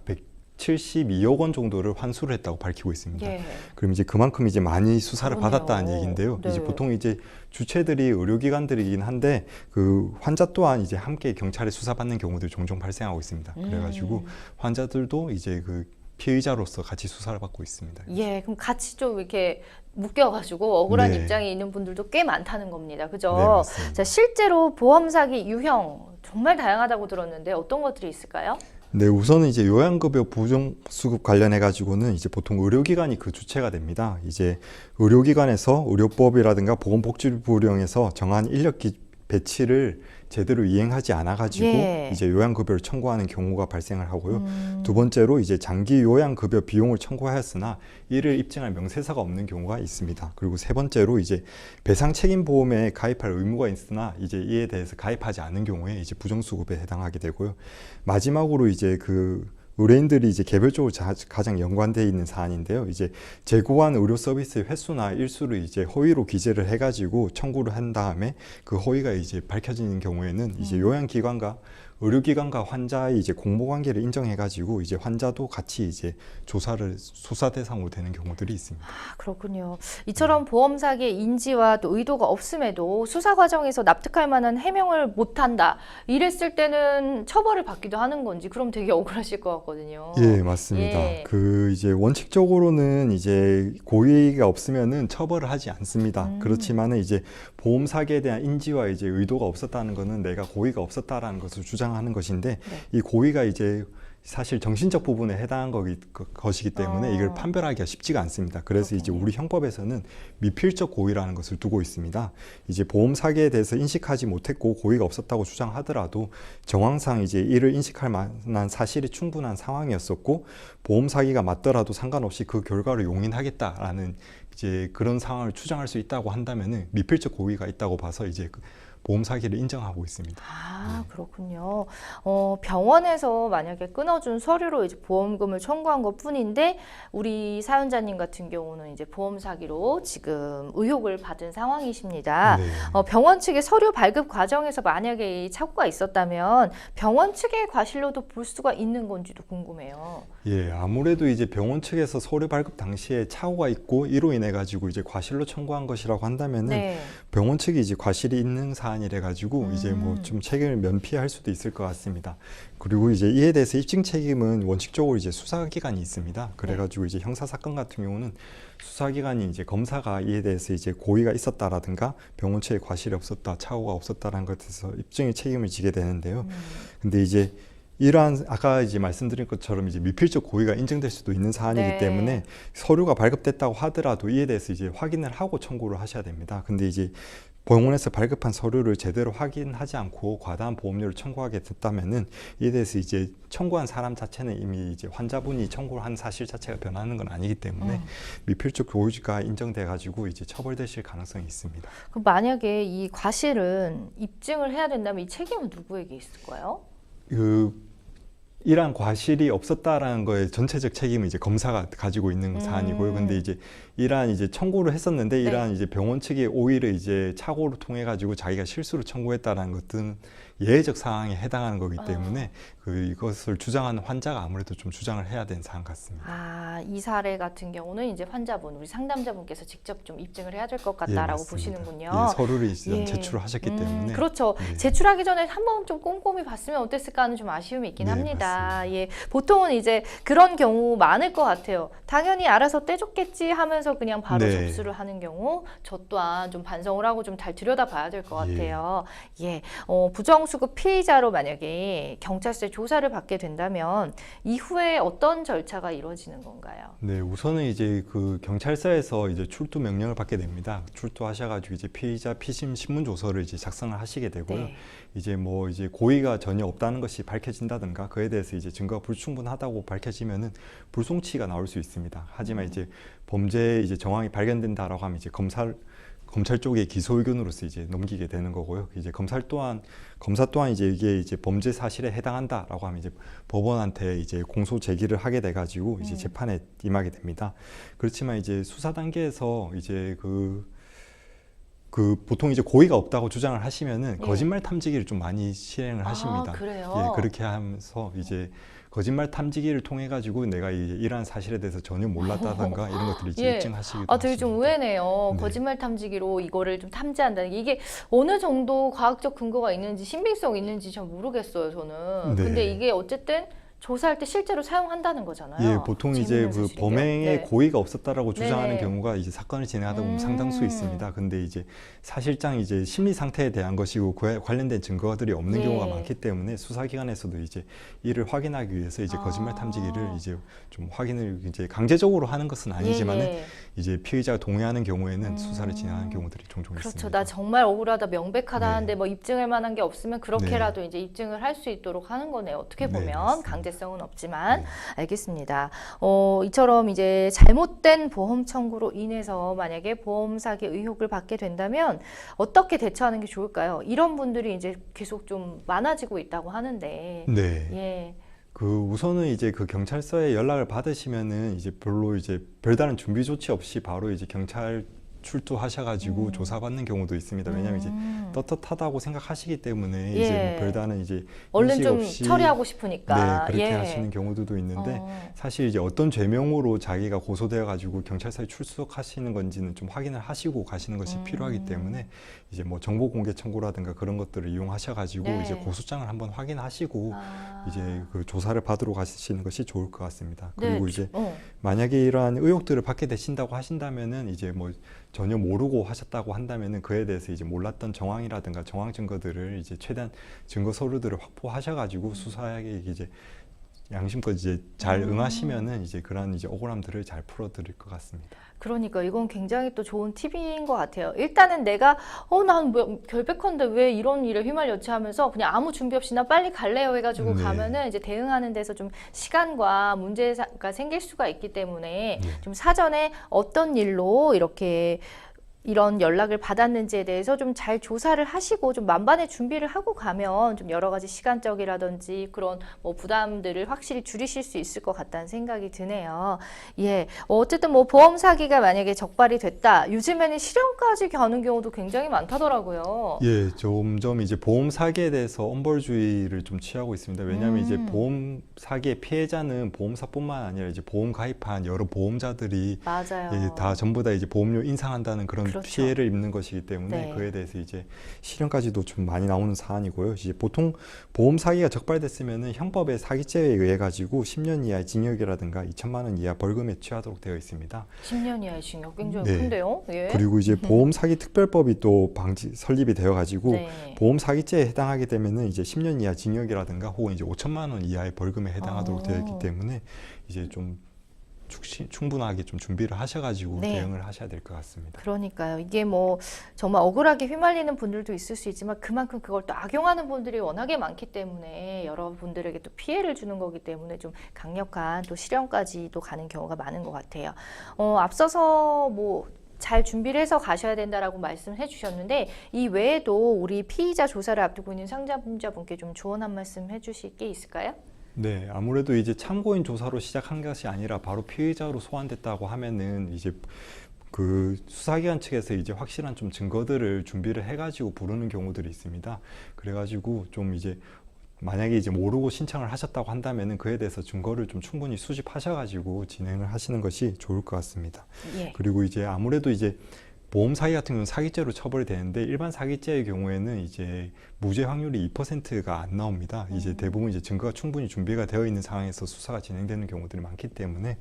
172억 원 정도를 환수를 했다고 밝히고 있습니다. 예. 그럼 이제 그만큼 이제 많이 수사를 그러네요. 받았다는 얘기인데요. 네. 이제 보통 이제 주체들이 의료기관들이긴 한데 그 환자 또한 이제 함께 경찰에 수사받는 경우들이 종종 발생하고 있습니다. 그래가지고 환자들도 이제 그 피의자로서 같이 수사를 받고 있습니다. 예, 그럼 같이 좀 이렇게 묶여가지고 억울한 네. 입장에 있는 분들도 꽤 많다는 겁니다. 그죠? 네, 맞습니다. 자, 실제로 보험 사기 유형 정말 다양하다고 들었는데 어떤 것들이 있을까요? 네, 우선은 이제 요양급여 부정수급 관련해 가지고는 이제 보통 의료기관이 그 주체가 됩니다. 이제 의료기관에서 의료법이라든가 보건복지부령에서 정한 인력 배치를 제대로 이행하지 않아 가지고 예. 이제 요양급여를 청구하는 경우가 발생을 하고요. 두 번째로 이제 장기 요양급여 비용을 청구하였으나 이를 입증할 명세서가 없는 경우가 있습니다. 그리고 세 번째로 이제 배상 책임 보험에 가입할 의무가 있으나 이제 이에 대해서 가입하지 않은 경우에 이제 부정수급에 해당하게 되고요. 마지막으로 이제 그 의뢰인들이 이제 개별적으로 가장 연관되어 있는 사안인데요. 이제 제공한 의료 서비스의 횟수나 일수를 이제 허위로 기재를 해가지고 청구를 한 다음에 그 허위가 이제 밝혀지는 경우에는 이제 요양기관과 의료기관과 환자의 이제 공모관계를 인정해가지고 이제 환자도 같이 이제 수사 대상으로 되는 경우들이 있습니다. 아, 그렇군요. 이처럼 보험 사기의 인지와 또 의도가 없음에도 수사 과정에서 납득할 만한 해명을 못한다. 이랬을 때는 처벌을 받기도 하는 건지 그럼 되게 억울하실 것 같거든요. 예, 맞습니다. 예. 그 이제 원칙적으로는 이제 고의가 없으면은 처벌을 하지 않습니다. 그렇지만은 이제 보험 사기에 대한 인지와 이제 의도가 없었다는 것은 내가 고의가 없었다라는 것을 주장하는 것인데 이 고의가 이제 사실 정신적 부분에 해당한 것이기 때문에 이걸 판별하기가 쉽지가 않습니다. 그래서 이제 우리 형법에서는 미필적 고의라는 것을 두고 있습니다. 이제 보험 사기에 대해서 인식하지 못했고 고의가 없었다고 주장하더라도 정황상 이제 이를 인식할 만한 사실이 충분한 상황이었었고 보험 사기가 맞더라도 상관없이 그 결과를 용인하겠다라는 이제 그런 상황을 추정할 수 있다고 한다면은 미필적 고의가 있다고 봐서 이제 보험 사기를 인정하고 있습니다. 아, 그렇군요. 병원에서 만약에 끊어준 서류로 이제 보험금을 청구한 것 뿐인데 우리 사연자님 같은 경우는 이제 보험 사기로 지금 의혹을 받은 상황이십니다. 네. 병원 측의 서류 발급 과정에서 만약에 이 착오가 있었다면 병원 측의 과실로도 볼 수가 있는 건지도 궁금해요. 예, 아무래도 이제 병원 측에서 서류 발급 당시에 착오가 있고 이로 인해 가지고 이제 과실로 청구한 것이라고 한다면은 네. 병원 측이 이제 과실이 있는 사안이래 가지고 이제 뭐 좀 책임을 면피할 수도 있을 것 같습니다. 그리고 이제 이에 대해서 입증 책임은 원칙적으로 이제 수사기관이 있습니다. 그래가지고 이제 형사 사건 같은 경우는 수사기관이 이제 검사가 이에 대해서 이제 고의가 있었다라든가 병원 측에 과실이 없었다, 착오가 없었다라는 것에서 입증의 책임을 지게 되는데요. 근데 이제 이러한 아까 이제 말씀드린 것처럼 이제 미필적 고의가 인정될 수도 있는 사안이기 네. 때문에 서류가 발급됐다고 하더라도 이에 대해서 이제 확인을 하고 청구를 하셔야 됩니다. 근데 이제 병원에서 발급한 서류를 제대로 확인하지 않고 과다한 보험료를 청구하게 됐다면은 이에 대해서 이제 청구한 사람 자체는 이미 이제 환자분이 청구를 한 사실 자체가 변하는 건 아니기 때문에 미필적 고의가 인정돼 가지고 이제 처벌되실 가능성이 있습니다. 그럼 만약에 이 과실은 입증을 해야 된다면 이 책임은 누구에게 있을까요? 그 이러한 과실이 없었다라는 거에 전체적 책임은 이제 검사가 가지고 있는 사안이고요. 근데 이제 이러한 이제 청구를 했었는데 네. 이러한 이제 병원 측이 오히려 이제 착오를 통해 가지고 자기가 실수로 청구했다라는 것들은 예외적 사항에 해당하는 거기 때문에 이것을 주장하는 환자가 아무래도 좀 주장을 해야 되는 사안 같습니다. 아, 이 사례 같은 경우는 이제 환자분, 우리 상담자분께서 직접 좀 입증을 해야 될 것 예, 같다라고 맞습니다. 보시는군요. 예, 서류를 이제 예. 제출을 하셨기 때문에 그렇죠. 네. 제출하기 전에 한번 좀 꼼꼼히 봤으면 어땠을까 하는 좀 아쉬움이 있긴 네, 합니다. 맞습니다. 예, 보통은 이제 그런 경우 많을 것 같아요. 당연히 알아서 떼줬겠지 하면서 그냥 바로 네. 접수를 하는 경우, 저 또한 좀 반성을 하고 좀 잘 들여다봐야 될 것 예. 같아요. 예, 부정수급 피의자로 만약에 경찰서에 조사를 받게 된다면 이후에 어떤 절차가 이루어지는 건가요? 네, 우선은 이제 그 경찰서에서 이제 출두 명령을 받게 됩니다. 출두하셔가지고 이제 피의자 피심 신문 조서를 이제 작성을 하시게 되고요. 네. 이제 뭐 이제 고의가 전혀 없다는 것이 밝혀진다든가 그에 대해서 이제 증거가 불충분하다고 밝혀지면은 불송치가 나올 수 있습니다. 하지만 이제 범죄 이제 정황이 발견된다라고 하면 이제 검찰 쪽의 기소 의견으로서 이제 넘기게 되는 거고요. 이제 검사 또한 이제 이게 이제 범죄 사실에 해당한다라고 하면 이제 법원한테 이제 공소 제기를 하게 돼가지고 이제 재판에 임하게 됩니다. 그렇지만 이제 수사 단계에서 이제 그 보통 이제 고의가 없다고 주장을 하시면은 예. 거짓말 탐지기를 좀 많이 실행을 하십니다. 그래요? 예, 그렇게 하면서 이제 거짓말 탐지기를 통해 가지고 내가 이러한 사실에 대해서 전혀 몰랐다든가 이런 것들을 이제 예. 입증하시기도 아, 되게 좀 하십니다. 의외네요. 네. 거짓말 탐지기로 이거를 좀 탐지한다는 게 이게 어느 정도 과학적 근거가 있는지 신빙성 있는지 잘 모르겠어요, 저는. 네. 근데 이게 어쨌든 조사할 때 실제로 사용한다는 거잖아요. 예, 보통 이제 재밌는 그 사실인데요. 범행에 네. 고의가 없었다라고 주장하는 네네. 경우가 이제 사건을 진행하다 보면 상당수 있습니다. 근데 이제 사실상 이제 심리 상태에 대한 것이고 그에 관련된 증거들이 없는 예. 경우가 많기 때문에 수사기관에서도 이제 이를 확인하기 위해서 이제 거짓말 탐지기를 이제 좀 확인을 이제 강제적으로 하는 것은 아니지만은 예. 이제 피의자가 동의하는 경우에는 수사를 진행하는 경우들이 종종 그렇죠. 있습니다. 나 정말 억울하다, 명백하다 네. 하는데 뭐 입증할 만한 게 없으면 그렇게라도 이제 입증을 할 수 있도록 하는 거네요. 어떻게 네, 보면 맞습니다. 강제성은 없지만. 네. 알겠습니다. 이처럼 이제 잘못된 보험 청구로 인해서 만약에 보험 사기 의혹을 받게 된다면 어떻게 대처하는 게 좋을까요? 이런 분들이 이제 계속 좀 많아지고 있다고 하는데. 네. 예. 그 우선은 이제 그 경찰서에 연락을 받으시면은 이제 별로 이제 별다른 준비 조치 없이 바로 이제 경찰 출두하셔가지고 조사받는 경우도 있습니다. 왜냐하면 이제 떳떳하다고 생각하시기 때문에 예. 이제 뭐 별다른 이제 얼른 인식 좀 없이 처리하고 싶으니까. 네, 그렇게 예. 하시는 경우들도 있는데 어. 사실 이제 어떤 죄명으로 자기가 고소되어 가지고 경찰서에 출석하시는 건지는 좀 확인을 하시고 가시는 것이 필요하기 때문에 이제 뭐 정보 공개 청구라든가 그런 것들을 이용하셔 가지고 네. 이제 고소장을 한번 확인하시고 아. 이제 그 조사를 받으러 가시는 것이 좋을 것 같습니다. 네, 그리고 이제 만약에 이러한 의혹들을 받게 되신다고 하신다면은 이제 뭐 전혀 모르고 하셨다고 한다면은 그에 대해서 이제 몰랐던 정황이라든가 정황 증거들을 이제 최대한 증거 서류들을 확보하셔가지고 수사에 이제 양심껏 이제 잘 응하시면은 이제 그런 이제 억울함들을 잘 풀어드릴 것 같습니다. 그러니까 이건 굉장히 또 좋은 팁인 것 같아요. 일단은 내가 난 뭐 결백한데 왜 이런 일에 휘말렸지 하면서 그냥 아무 준비 없이 나 빨리 갈래요 해가지고 네. 가면은 이제 대응하는 데서 좀 시간과 문제가 생길 수가 있기 때문에 네. 좀 사전에 어떤 일로 이렇게 이런 연락을 받았는지에 대해서 좀 잘 조사를 하시고 좀 만반의 준비를 하고 가면 좀 여러 가지 시간적이라든지 그런 뭐 부담들을 확실히 줄이실 수 있을 것 같다는 생각이 드네요. 예, 어쨌든 뭐 보험 사기가 만약에 적발이 됐다. 요즘에는 실형까지 가는 경우도 굉장히 많다더라고요. 예, 점점 이제 보험 사기에 대해서 엄벌주의를 좀 취하고 있습니다. 왜냐하면 이제 보험 사기의 피해자는 보험사뿐만 아니라 이제 보험 가입한 여러 보험자들이 맞아요. 예, 다 전부 다 이제 보험료 인상한다는 그런 그렇죠. 피해를 입는 것이기 때문에 네. 그에 대해서 이제 실형까지도 좀 많이 나오는 사안이고요. 이제 보통 보험 사기가 적발됐으면은 형법의 사기죄에 의해 가지고 10년 이하의 징역이라든가 2천만 원 이하 벌금에 취하도록 되어 있습니다. 10년 이하의 징역 굉장히 네. 큰데요. 예. 그리고 이제 보험 사기 특별법이 또 설립이 되어 가지고 네. 보험 사기죄에 해당하게 되면은 이제 10년 이하 징역이라든가 혹은 이제 5천만 원 이하의 벌금에 해당하도록 되어 있기 때문에 이제 좀 충분하게 좀 준비를 하셔가지고 네. 대응을 하셔야 될 것 같습니다. 그러니까요. 이게 뭐 정말 억울하게 휘말리는 분들도 있을 수 있지만 그만큼 그걸 또 악용하는 분들이 워낙에 많기 때문에 여러분들에게 또 피해를 주는 거기 때문에 좀 강력한 또 실형까지도 가는 경우가 많은 것 같아요. 앞서서 뭐 잘 준비를 해서 가셔야 된다라고 말씀을 해주셨는데 이 외에도 우리 피의자 조사를 앞두고 있는 상담자분께 좀 조언 한 말씀 해주실 게 있을까요? 네, 아무래도 이제 참고인 조사로 시작한 것이 아니라 바로 피의자로 소환됐다고 하면은 이제 그 수사기관 측에서 이제 확실한 좀 증거들을 준비를 해가지고 부르는 경우들이 있습니다. 그래가지고 좀 이제 만약에 이제 모르고 신청을 하셨다고 한다면은 그에 대해서 증거를 좀 충분히 수집하셔가지고 진행을 하시는 것이 좋을 것 같습니다. 예. 그리고 이제 아무래도 이제 보험 사기 같은 경우는 사기죄로 처벌이 되는데 일반 사기죄의 경우에는 이제 무죄 확률이 2%가 안 나옵니다. 이제 대부분 이제 증거가 충분히 준비가 되어 있는 상황에서 수사가 진행되는 경우들이 많기 때문에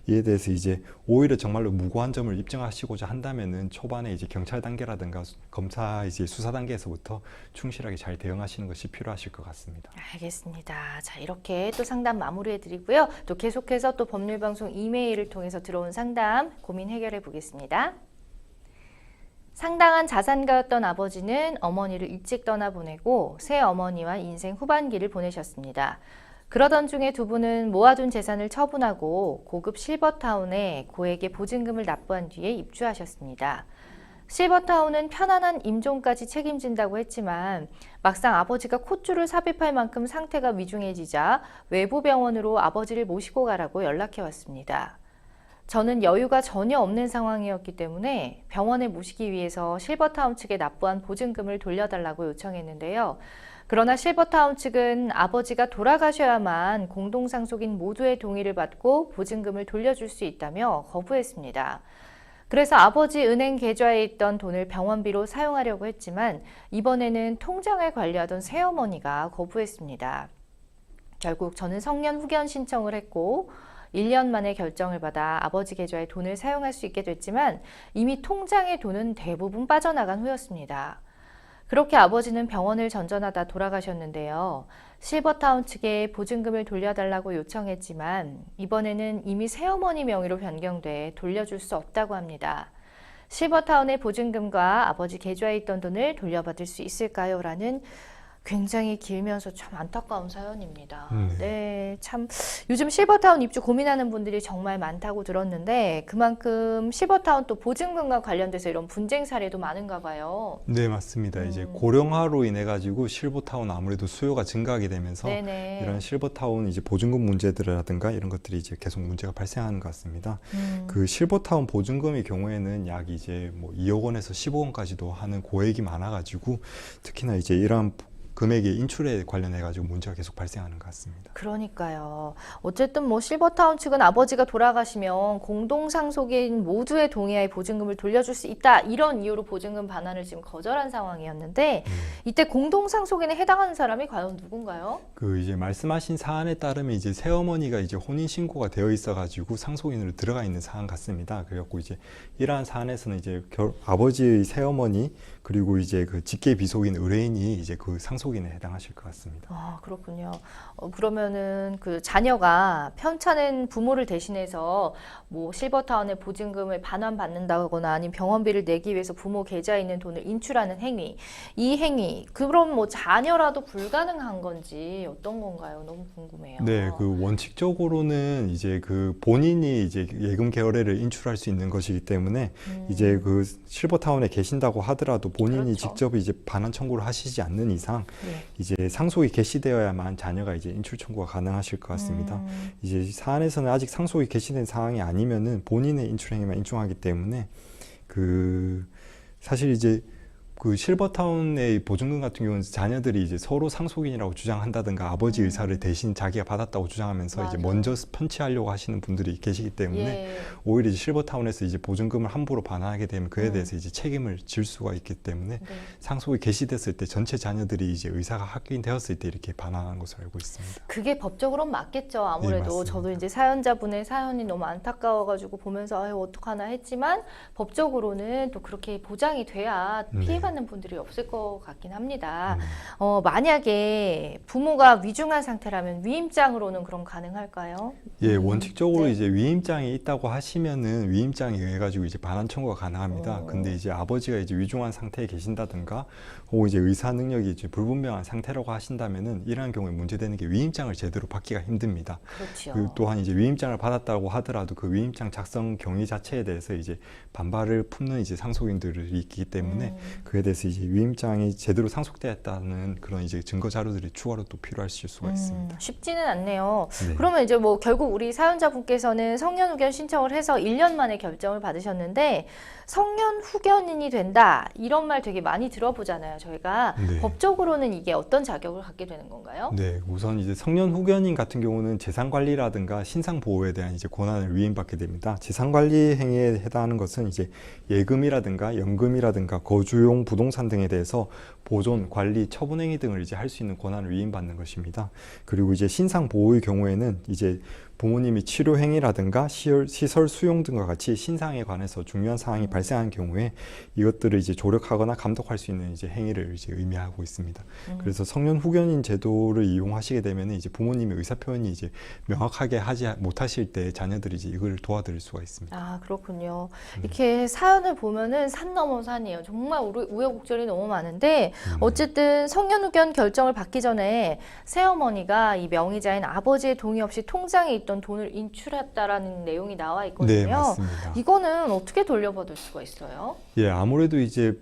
이에 대해서 이제 오히려 정말로 무고한 점을 입증하시고자 한다면은 초반에 이제 경찰 단계라든가 검사 이제 수사 단계에서부터 충실하게 잘 대응하시는 것이 필요하실 것 같습니다. 알겠습니다. 자, 이렇게 또 상담 마무리해 드리고요. 또 계속해서 또 법률방송 이메일을 통해서 들어온 상담 고민 해결해 보겠습니다. 상당한 자산가였던 아버지는 어머니를 일찍 떠나보내고 새 어머니와 인생 후반기를 보내셨습니다. 그러던 중에 두 분은 모아둔 재산을 처분하고 고급 실버타운에 고액의 보증금을 납부한 뒤에 입주하셨습니다. 실버타운은 편안한 임종까지 책임진다고 했지만 막상 아버지가 콧줄을 삽입할 만큼 상태가 위중해지자 외부 병원으로 아버지를 모시고 가라고 연락해 왔습니다. 저는 여유가 전혀 없는 상황이었기 때문에 병원에 모시기 위해서 실버타운 측에 납부한 보증금을 돌려달라고 요청했는데요. 그러나 실버타운 측은 아버지가 돌아가셔야만 공동상속인 모두의 동의를 받고 보증금을 돌려줄 수 있다며 거부했습니다. 그래서 아버지 은행 계좌에 있던 돈을 병원비로 사용하려고 했지만 이번에는 통장을 관리하던 새어머니가 거부했습니다. 결국 저는 성년 후견 신청을 했고 1년 만에 결정을 받아 아버지 계좌에 돈을 사용할 수 있게 됐지만 이미 통장의 돈은 대부분 빠져나간 후였습니다. 그렇게 아버지는 병원을 전전하다 돌아가셨는데요. 실버타운 측에 보증금을 돌려달라고 요청했지만 이번에는 이미 새어머니 명의로 변경돼 돌려줄 수 없다고 합니다. 실버타운의 보증금과 아버지 계좌에 있던 돈을 돌려받을 수 있을까요? 라는 굉장히 길면서 참 안타까운 사연입니다. 네, 참 요즘 실버타운 입주 고민하는 분들이 정말 많다고 들었는데 그만큼 실버타운 또 보증금과 관련돼서 이런 분쟁 사례도 많은가 봐요. 네, 맞습니다. 이제 고령화로 인해 가지고 실버타운 아무래도 수요가 증가하게 되면서 네네. 이런 실버타운 이제 보증금 문제들이라든가 이런 것들이 이제 계속 문제가 발생하는 것 같습니다. 그 실버타운 보증금의 경우에는 약 이제 뭐 2억 원에서 10억 원까지도 하는 고액이 많아가지고 특히나 이제 이러한 금액의 인출에 관련해 가지고 문제가 계속 발생하는 것 같습니다. 그러니까요. 어쨌든 뭐 실버타운 측은 아버지가 돌아가시면 공동상속인 모두의 동의하에 보증금을 돌려줄 수 있다 이런 이유로 보증금 반환을 지금 거절한 상황이었는데 이때 공동상속인에 해당하는 사람이 과연 누군가요? 그 이제 말씀하신 사안에 따르면 이제 새어머니가 이제 혼인 신고가 되어 있어가지고 상속인으로 들어가 있는 사안 같습니다. 그래갖고 이제 이러한 사안에서는 이제 아버지의 새어머니 그리고 이제 그 직계 비속인 의뢰인이 이제 그 상속인에 해당하실 것 같습니다. 아, 그렇군요. 그러면은 그 자녀가 편찮은 부모를 대신해서 뭐 실버타운의 보증금을 반환받는다거나 아니면 병원비를 내기 위해서 부모 계좌에 있는 돈을 인출하는 행위, 이 행위, 그럼 뭐 자녀라도 불가능한 건지 어떤 건가요? 너무 궁금해요. 네, 그 원칙적으로는 이제 그 본인이 이제 예금 계열회를 인출할 수 있는 것이기 때문에 이제 그 실버타운에 계신다고 하더라도 본인이 그렇죠. 직접 이제 반환 청구를 하시지 않는 이상 네. 이제 상속이 개시되어야만 자녀가 이제 인출 청구가 가능하실 것 같습니다. 이제 사안에서는 아직 상속이 개시된 상황이 아니면은 본인의 인출행위만 인정하기 때문에 그 사실 이제 그 실버타운의 보증금 같은 경우는 자녀들이 이제 서로 상속인이라고 주장한다든가 아버지 의사를 대신 자기가 받았다고 주장하면서 이제 맞아. 먼저 편취하려고 하시는 분들이 계시기 때문에 예. 오히려 이제 실버타운에서 이제 보증금을 함부로 반환하게 되면 그에 대해서 이제 책임을 질 수가 있기 때문에 네. 상속이 개시됐을 때 전체 자녀들이 이제 의사가 확인되었을 때 이렇게 반환한 것으로 알고 있습니다. 그게 법적으로는 맞겠죠. 아무래도 네, 맞습니다. 저도 이제 사연자분의 사연이 너무 안타까워가지고 보면서 아유 어떡하나 했지만 법적으로는 또 그렇게 보장이 돼야 피해받는 분들이 없을 것 같긴 합니다. 만약에 부모가 위중한 상태라면 위임장으로는 그럼 가능할까요? 예, 원칙적으로 네. 이제 위임장이 있다고 하시면은 위임장에 의해 가지고 이제 반환 청구가 가능합니다. 근데 이제 아버지가 이제 위중한 상태에 계신다든가 혹은 이제 의사 능력이 이제 불분명한 상태라고 하신다면은 이러한 경우에 문제되는 게 위임장을 제대로 받기가 힘듭니다. 그렇죠. 그리고 또한 이제 위임장을 받았다고 하더라도 그 위임장 작성 경위 자체에 대해서 이제 반발을 품는 이제 상속인들이 있기 때문에 그에 대해서 이제 위임장이 제대로 상속되었다는 그런 이제 증거 자료들이 추가로 또 필요하실 수가 있습니다. 쉽지는 않네요. 네. 그러면 이제 뭐 결국 우리 사연자분께서는 성년 후견 신청을 해서 1년 만에 결정을 받으셨는데 성년 후견인이 된다 이런 말 되게 많이 들어보잖아요. 저희가 네. 법적으로는 이게 어떤 자격을 갖게 되는 건가요? 네, 우선 이제 성년 후견인 같은 경우는 재산 관리라든가 신상 보호에 대한 이제 권한을 위임받게 됩니다. 재산 관리 행위에 해당하는 것은 이제 예금이라든가 연금이라든가 거주용 부동산 등에 대해서 보존, 관리, 처분 행위 등을 이제 할 수 있는 권한을 위임받는 것입니다. 그리고 이제 신상 보호의 경우에는 이제 부모님이 치료 행위라든가 시설 수용 등과 같이 신상에 관해서 중요한 사항이 발생한 경우에 이것들을 이제 조력하거나 감독할 수 있는 이제 행위를 이제 의미하고 있습니다. 그래서 성년 후견인 제도를 이용하시게 되면 이제 부모님의 의사 표현이 이제 명확하게 하지 못하실 때 자녀들이 이제 이걸 도와드릴 수가 있습니다. 아, 그렇군요. 이렇게 사연을 보면은 산 넘어 산이에요. 정말 우여곡절이 너무 많은데 어쨌든 성년 후견 결정을 받기 전에 새어머니가 이 명의자인 아버지의 동의 없이 통장에 있던 돈을 인출했다라는 내용이 나와 있거든요. 네, 맞습니다. 이거는 어떻게 돌려받을 수가 있어요? 예, 아무래도 이제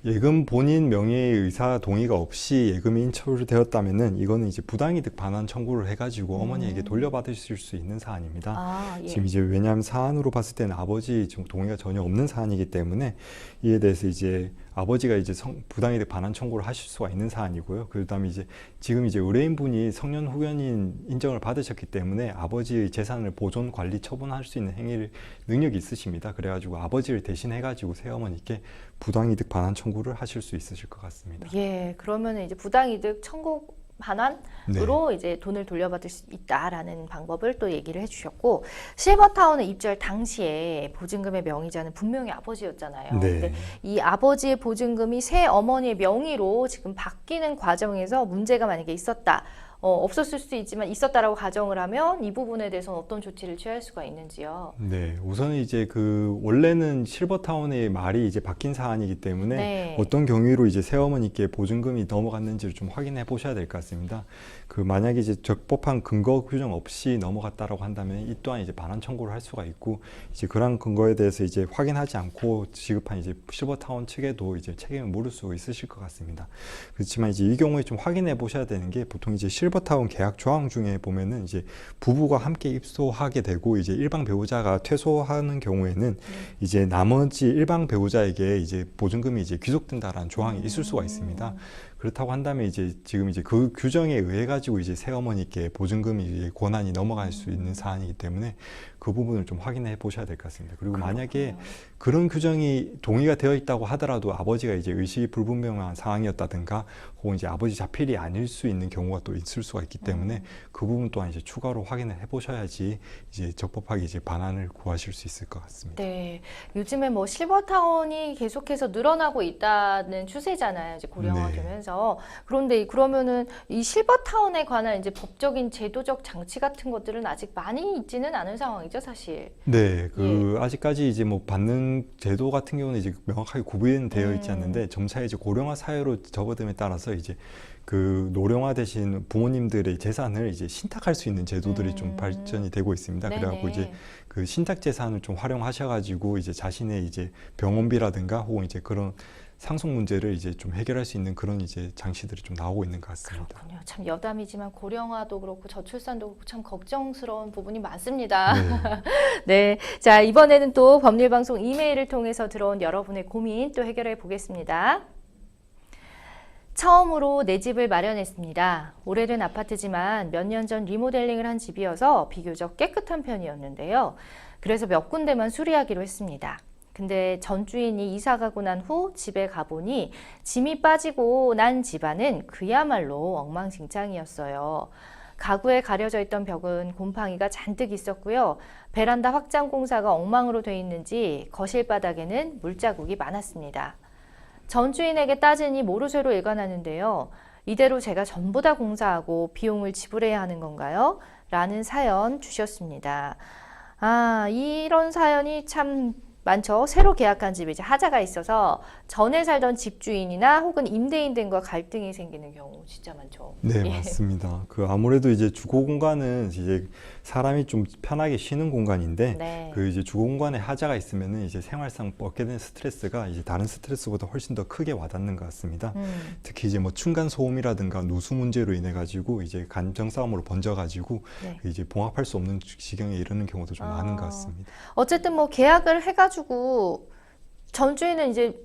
예금 본인 명의의 의사 동의가 없이 예금이 인출되었다면은 이거는 이제 부당이득 반환 청구를 해가지고 어머니에게 돌려받으실 수 있는 사안입니다. 아, 예. 지금 이제 왜냐하면 사안으로 봤을 때는 아버지 지금 동의가 전혀 없는 사안이기 때문에 이에 대해서 이제 아버지가 이제 부당이득 반환 청구를 하실 수가 있는 사안이고요. 그다음에 이제 지금 이제 의뢰인분이 성년 후견인 인정을 받으셨기 때문에 아버지의 재산을 보존, 관리, 처분할 수 있는 행위를 능력이 있으십니다. 그래가지고 아버지를 대신해가지고 새어머니께 부당이득 반환 청구를 하실 수 있으실 것 같습니다. 예, 그러면 이제 부당이득 청구 반환으로 이제 돈을 돌려받을 수 있다라는 방법을 또 얘기를 해주셨고, 실버타운에 입주할 당시에 보증금의 명의자는 분명히 아버지였잖아요. 네. 근데 이 아버지의 보증금이 새 어머니의 명의로 지금 바뀌는 과정에서 문제가 만약에 있었다. 없었을 수도 있지만 있었다라고 가정을 하면 이 부분에 대해서는 어떤 조치를 취할 수가 있는지요? 네, 우선은 이제 원래는 실버타운의 말이 이제 바뀐 사안이기 때문에 네. 어떤 경위로 이제 새어머니께 보증금이 넘어갔는지를 좀 확인해 보셔야 될 것 같습니다. 만약에 이제 적법한 근거 규정 없이 넘어갔다라고 한다면 이 또한 이제 반환 청구를 할 수가 있고, 이제 그런 근거에 대해서 이제 확인하지 않고 지급한 이제 실버타운 측에도 이제 책임을 물을 수 있으실 것 같습니다. 그렇지만 이제 이 경우에 좀 확인해 보셔야 되는 게, 보통 이제 실버타운 계약 조항 중에 보면은 이제 부부가 함께 입소하게 되고 이제 일방 배우자가 퇴소하는 경우에는 이제 나머지 일방 배우자에게 이제 보증금이 이제 귀속된다라는 조항이 있을 수가 있습니다. 그렇다고 한다면 이제 지금 이제 그 규정에 의해 가지고 이제 새어머니께 보증금이 이제 권한이 넘어갈 수 있는 사안이기 때문에 그 부분을 좀 확인해 보셔야 될 것 같습니다. 그리고 만약에 그런 규정이 동의가 되어 있다고 하더라도 아버지가 이제 의식이 불분명한 상황이었다든가 혹은 이제 아버지 자필이 아닐 수 있는 경우가 또 있을 수가 있기 때문에 그 부분 또한 이제 추가로 확인을 해 보셔야지 이제 적법하게 이제 반환을 구하실 수 있을 것 같습니다. 네, 요즘에 뭐 실버타운이 계속해서 늘어나고 있다는 추세잖아요. 이제 고령화되면서. 그런데 그러면은 이 실버타운에 관한 이제 법적인 제도적 장치 같은 것들은 아직 많이 있지는 않은 상황이죠, 사실. 네, 아직까지 이제 뭐 받는 제도 같은 경우는 이제 명확하게 구분되어 있지 않는데 점차 이제 고령화 사회로 접어듦에 따라서 이제 노령화 되신 부모님들의 재산을 이제 신탁할 수 있는 제도들이 좀 발전이 되고 있습니다. 네네. 그래갖고 이제 신탁 재산을 좀 활용하셔가지고 이제 자신의 이제 병원비라든가 혹은 이제 그런 상속 문제를 이제 좀 해결할 수 있는 그런 이제 장치들이 좀 나오고 있는 것 같습니다. 그렇군요. 참 여담이지만 고령화도 그렇고 저출산도 그렇고 참 걱정스러운 부분이 많습니다. 네. 네, 자 이번에는 또 법률방송 이메일을 통해서 들어온 여러분의 고민 또 해결해 보겠습니다. 처음으로 내 집을 마련했습니다. 오래된 아파트지만 몇 년 전 리모델링을 한 집이어서 비교적 깨끗한 편이었는데요. 그래서 몇 군데만 수리하기로 했습니다. 근데 전 주인이 이사 가고 난 후 집에 가보니 짐이 빠지고 난 집안은 그야말로 엉망진창이었어요. 가구에 가려져 있던 벽은 곰팡이가 잔뜩 있었고요. 베란다 확장 공사가 엉망으로 돼 있는지 거실 바닥에는 물자국이 많았습니다. 전 주인에게 따지니 모르쇠로 일관하는데요. 이대로 제가 전부 다 공사하고 비용을 지불해야 하는 건가요? 라는 사연 주셨습니다. 아, 이런 사연이 참 많죠. 새로 계약한 집에 이제 하자가 있어서 전에 살던 집주인이나 혹은 임대인 등과 갈등이 생기는 경우 진짜 많죠. 네, 예. 맞습니다. 그 아무래도 이제 주거 공간은 이제 사람이 좀 편하게 쉬는 공간인데 네. 그 이제 주거 공간에 하자가 있으면은 이제 생활상 얻게 되는 스트레스가 이제 다른 스트레스보다 훨씬 더 크게 와닿는 것 같습니다. 특히 이제 뭐 층간 소음이라든가 누수 문제로 인해 가지고 이제 감정 싸움으로 번져 가지고 네. 이제 봉합할 수 없는 지경에 이르는 경우도 좀 많은 것 같습니다. 어쨌든 뭐 계약을 해가지고 전주에는 이제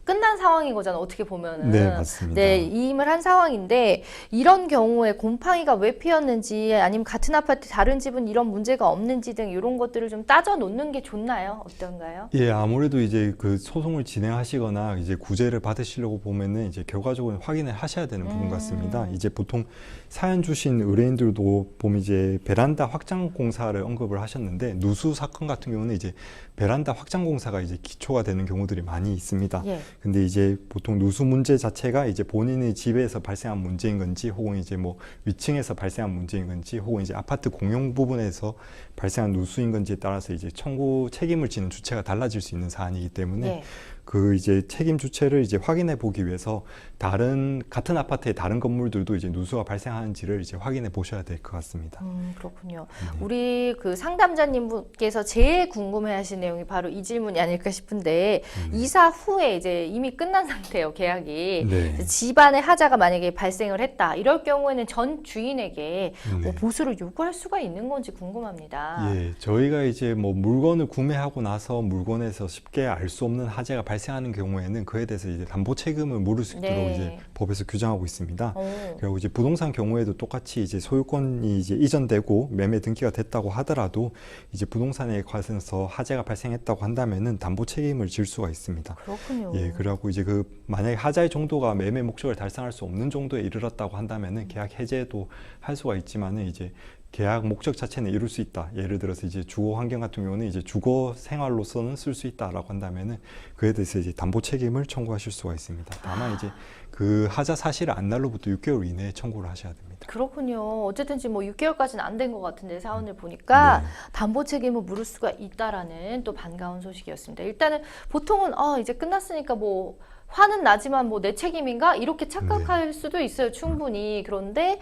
끝난 상황인 거잖아, 어떻게 보면은. 네, 맞습니다. 네, 이임을 한 상황인데 이런 경우에 곰팡이가 왜 피었는지 아니면 같은 아파트 다른 집은 이런 문제가 없는지 등 이런 것들을 좀 따져 놓는 게 좋나요? 어떤가요? 예, 아무래도 이제 그 소송을 진행하시거나 이제 구제를 받으시려고 보면은 이제 결과적으로 확인을 하셔야 되는 부분 같습니다. 이제 보통 사연 주신 의뢰인들도 보면 이제 베란다 확장 공사를 언급을 하셨는데 누수 사건 같은 경우는 이제 베란다 확장 공사가 이제 기초가 되는 경우들이 많이 있습니다. 예. 근데 이제 보통 누수 문제 자체가 이제 본인의 집에서 발생한 문제인 건지 혹은 이제 뭐 위층에서 발생한 문제인 건지 혹은 이제 아파트 공용 부분에서 발생한 누수인 건지에 따라서 이제 청구 책임을 지는 주체가 달라질 수 있는 사안이기 때문에 예. 그 이제 책임 주체를 이제 확인해 보기 위해서 같은 아파트의 다른 건물들도 이제 누수가 발생하는지를 이제 확인해 보셔야 될 것 같습니다. 그렇군요. 네. 우리 그 상담자님께서 제일 궁금해하신 내용이 바로 이 질문이 아닐까 싶은데 이사 후에 이제 이미 끝난 상태예요, 계약이. 네. 집안에 하자가 만약에 발생을 했다. 이럴 경우에는 전 주인에게 네. 뭐 보수를 요구할 수가 있는 건지 궁금합니다. 예, 저희가 이제 뭐 물건을 구매하고 나서 물건에서 쉽게 알 수 없는 하자가 발생하는 경우에는 그에 대해서 이제 담보 책임을 물을 수 있도록 네. 이제 법에서 규정하고 있습니다. 오. 그리고 이제 부동산 경우에도 똑같이 이제 소유권이 이제 이전되고 매매 등기가 됐다고 하더라도 이제 부동산에 관해서 하자가 발생했다고 한다면은 담보 책임을 질 수가 있습니다. 그렇군요. 예, 그래갖고 이제 그 만약에 하자의 정도가 매매 목적을 달성할 수 없는 정도에 이르렀다고 한다면은 계약 해제도 할 수가 있지만은 이제 계약 목적 자체는 이룰 수 있다. 예를 들어서 이제 주거 환경 같은 경우는 이제 주거 생활로서는 쓸 수 있다라고 한다면은 그에 대해서 이제 담보 책임을 청구하실 수가 있습니다. 다만 이제 그 하자 사실을 안 날로부터 6개월 이내에 청구를 하셔야 됩니다. 그렇군요. 어쨌든 지금 뭐 6개월까지는 안 된 것 같은데 사연을 보니까 네. 담보 책임을 물을 수가 있다라는 또 반가운 소식이었습니다. 일단은 보통은 이제 끝났으니까 뭐 화는 나지만 뭐 내 책임인가 이렇게 착각할 수도 있어요, 충분히. 그런데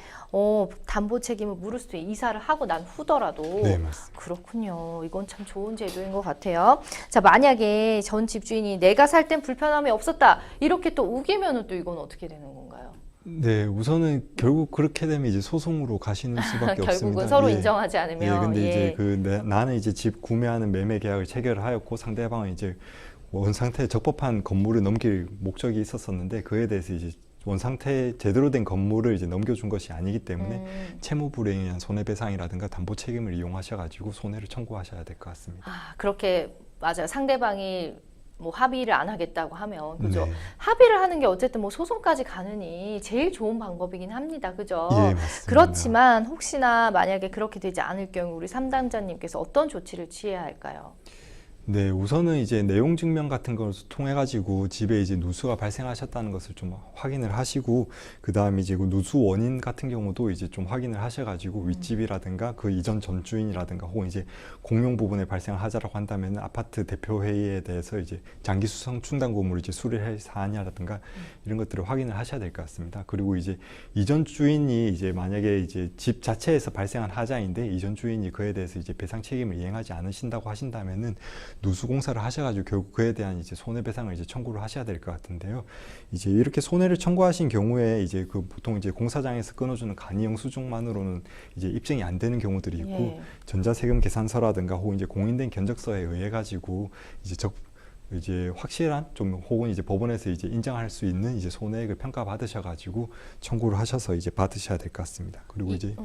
담보 책임을 물을 수도 있어요. 이사를 하고 난 후더라도. 네, 맞습니다. 그렇군요. 이건 참 좋은 제도인 것 같아요. 자, 만약에 전 집주인이 내가 살 땐 불편함이 없었다 이렇게 또 우기면은 또 이건 어떻게 되는 건가요? 네, 우선은 결국 그렇게 되면 이제 소송으로 가시는 수밖에 없습니다. 결국은 서로 예. 인정하지 예, 않으면. 근데 예. 이제 나는 이제 집 구매하는 매매 계약을 체결하였고 상대방은 이제 원상태 적법한 건물을 넘길 목적이 있었었는데 그에 대해서 이제 원상태 제대로 된 건물을 이제 넘겨준 것이 아니기 때문에 채무 불이행에 의한 손해배상이라든가 담보 책임을 이용하셔가지고 손해를 청구하셔야 될 것 같습니다. 그렇게 맞아요. 상대방이 뭐 합의를 안 하겠다고 하면 그죠? 네. 합의를 하는 게 어쨌든 뭐 소송까지 가느니 제일 좋은 방법이긴 합니다. 그죠? 예, 맞습니다. 그렇지만 혹시나 만약에 그렇게 되지 않을 경우 우리 상담자님께서 어떤 조치를 취해야 할까요? 네, 우선은 이제 내용 증명 같은 걸 통해 가지고 집에 이제 누수가 발생하셨다는 것을 좀 확인을 하시고 그 다음에 이제 그 누수 원인 같은 경우도 이제 좀 확인을 하셔가지고 윗집이라든가 그 이전 전주인이라든가 혹은 이제 공용 부분에 발생한 하자라고 한다면 아파트 대표 회의에 대해서 이제 장기 수성 충당 고무를 이제 수리할 사안이라든가 이런 것들을 확인을 하셔야 될 것 같습니다. 그리고 이제 이전 주인이 이제 만약에 이제 집 자체에서 발생한 하자인데 이전 주인이 그에 대해서 이제 배상 책임을 이행하지 않으신다고 하신다면은 누수 공사를 하셔가지고 결국 그에 대한 이제 손해배상을 이제 청구를 하셔야 될 것 같은데요. 이제 이렇게 손해를 청구하신 경우에 이제 그 보통 이제 공사장에서 끊어주는 간이 영수증만으로는 이제 입증이 안 되는 경우들이 있고 예. 전자세금 계산서라든가 혹은 이제 공인된 견적서에 의해 가지고 이제 확실한 좀 혹은 이제 법원에서 이제 인정할 수 있는 이제 손해액을 평가받으셔가지고 청구를 하셔서 이제 받으셔야 될 것 같습니다. 그리고 이제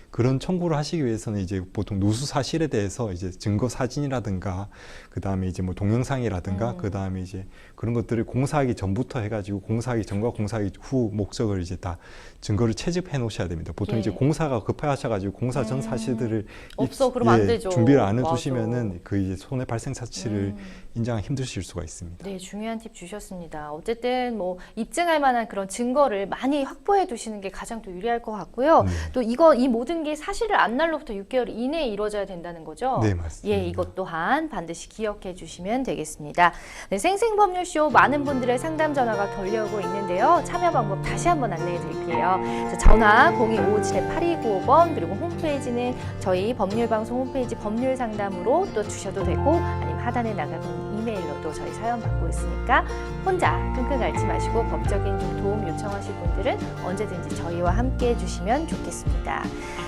그런 청구를 하시기 위해서는 이제 보통 누수 사실에 대해서 이제 증거 사진이라든가 그 다음에 이제 뭐 동영상이라든가 그 다음에 이제 그런 것들을 공사하기 전부터 해가지고 공사하기 전과 공사하기 후 목적을 이제 다 증거를 채집해 놓으셔야 됩니다. 보통 예. 이제 공사가 급하셔가지고 공사 전 사실들을 없어 그러면 안 되죠. 준비를 안 맞아. 해두시면은 그 이제 손해 발생 사실을 인정하기 힘드실 하실 수가 있습니다. 네, 중요한 팁 주셨습니다. 어쨌든 뭐 입증할 만한 그런 증거를 많이 확보해 두시는 게 가장 또 유리할 것 같고요. 네. 또 이 모든 게 사실을 안 날로부터 6개월 이내에 이루어져야 된다는 거죠? 네, 맞습니다. 예, 이것 또한 반드시 기억해 주시면 되겠습니다. 네, 생생법률쇼 많은 분들의 상담 전화가 걸려오고 있는데요. 참여 방법 다시 한번 안내해 드릴게요. 전화 0257-8295번 그리고 홈페이지는 저희 법률방송 홈페이지 법률상담으로 또 주셔도 되고 아니면 하단에 나가는 이메일로도 저희 사연 받고 있으니까 혼자 끙끙 앓지 마시고 법적인 좀 도움 요청하실 분들은 언제든지 저희와 함께 해주시면 좋겠습니다.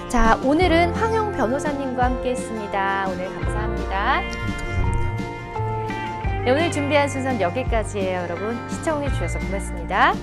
자, 오늘은 황용 변호사님과 함께 했습니다. 오늘 감사합니다. 감사합니다. 네, 오늘 준비한 순서는 여기까지예요, 여러분. 시청해 주셔서 고맙습니다.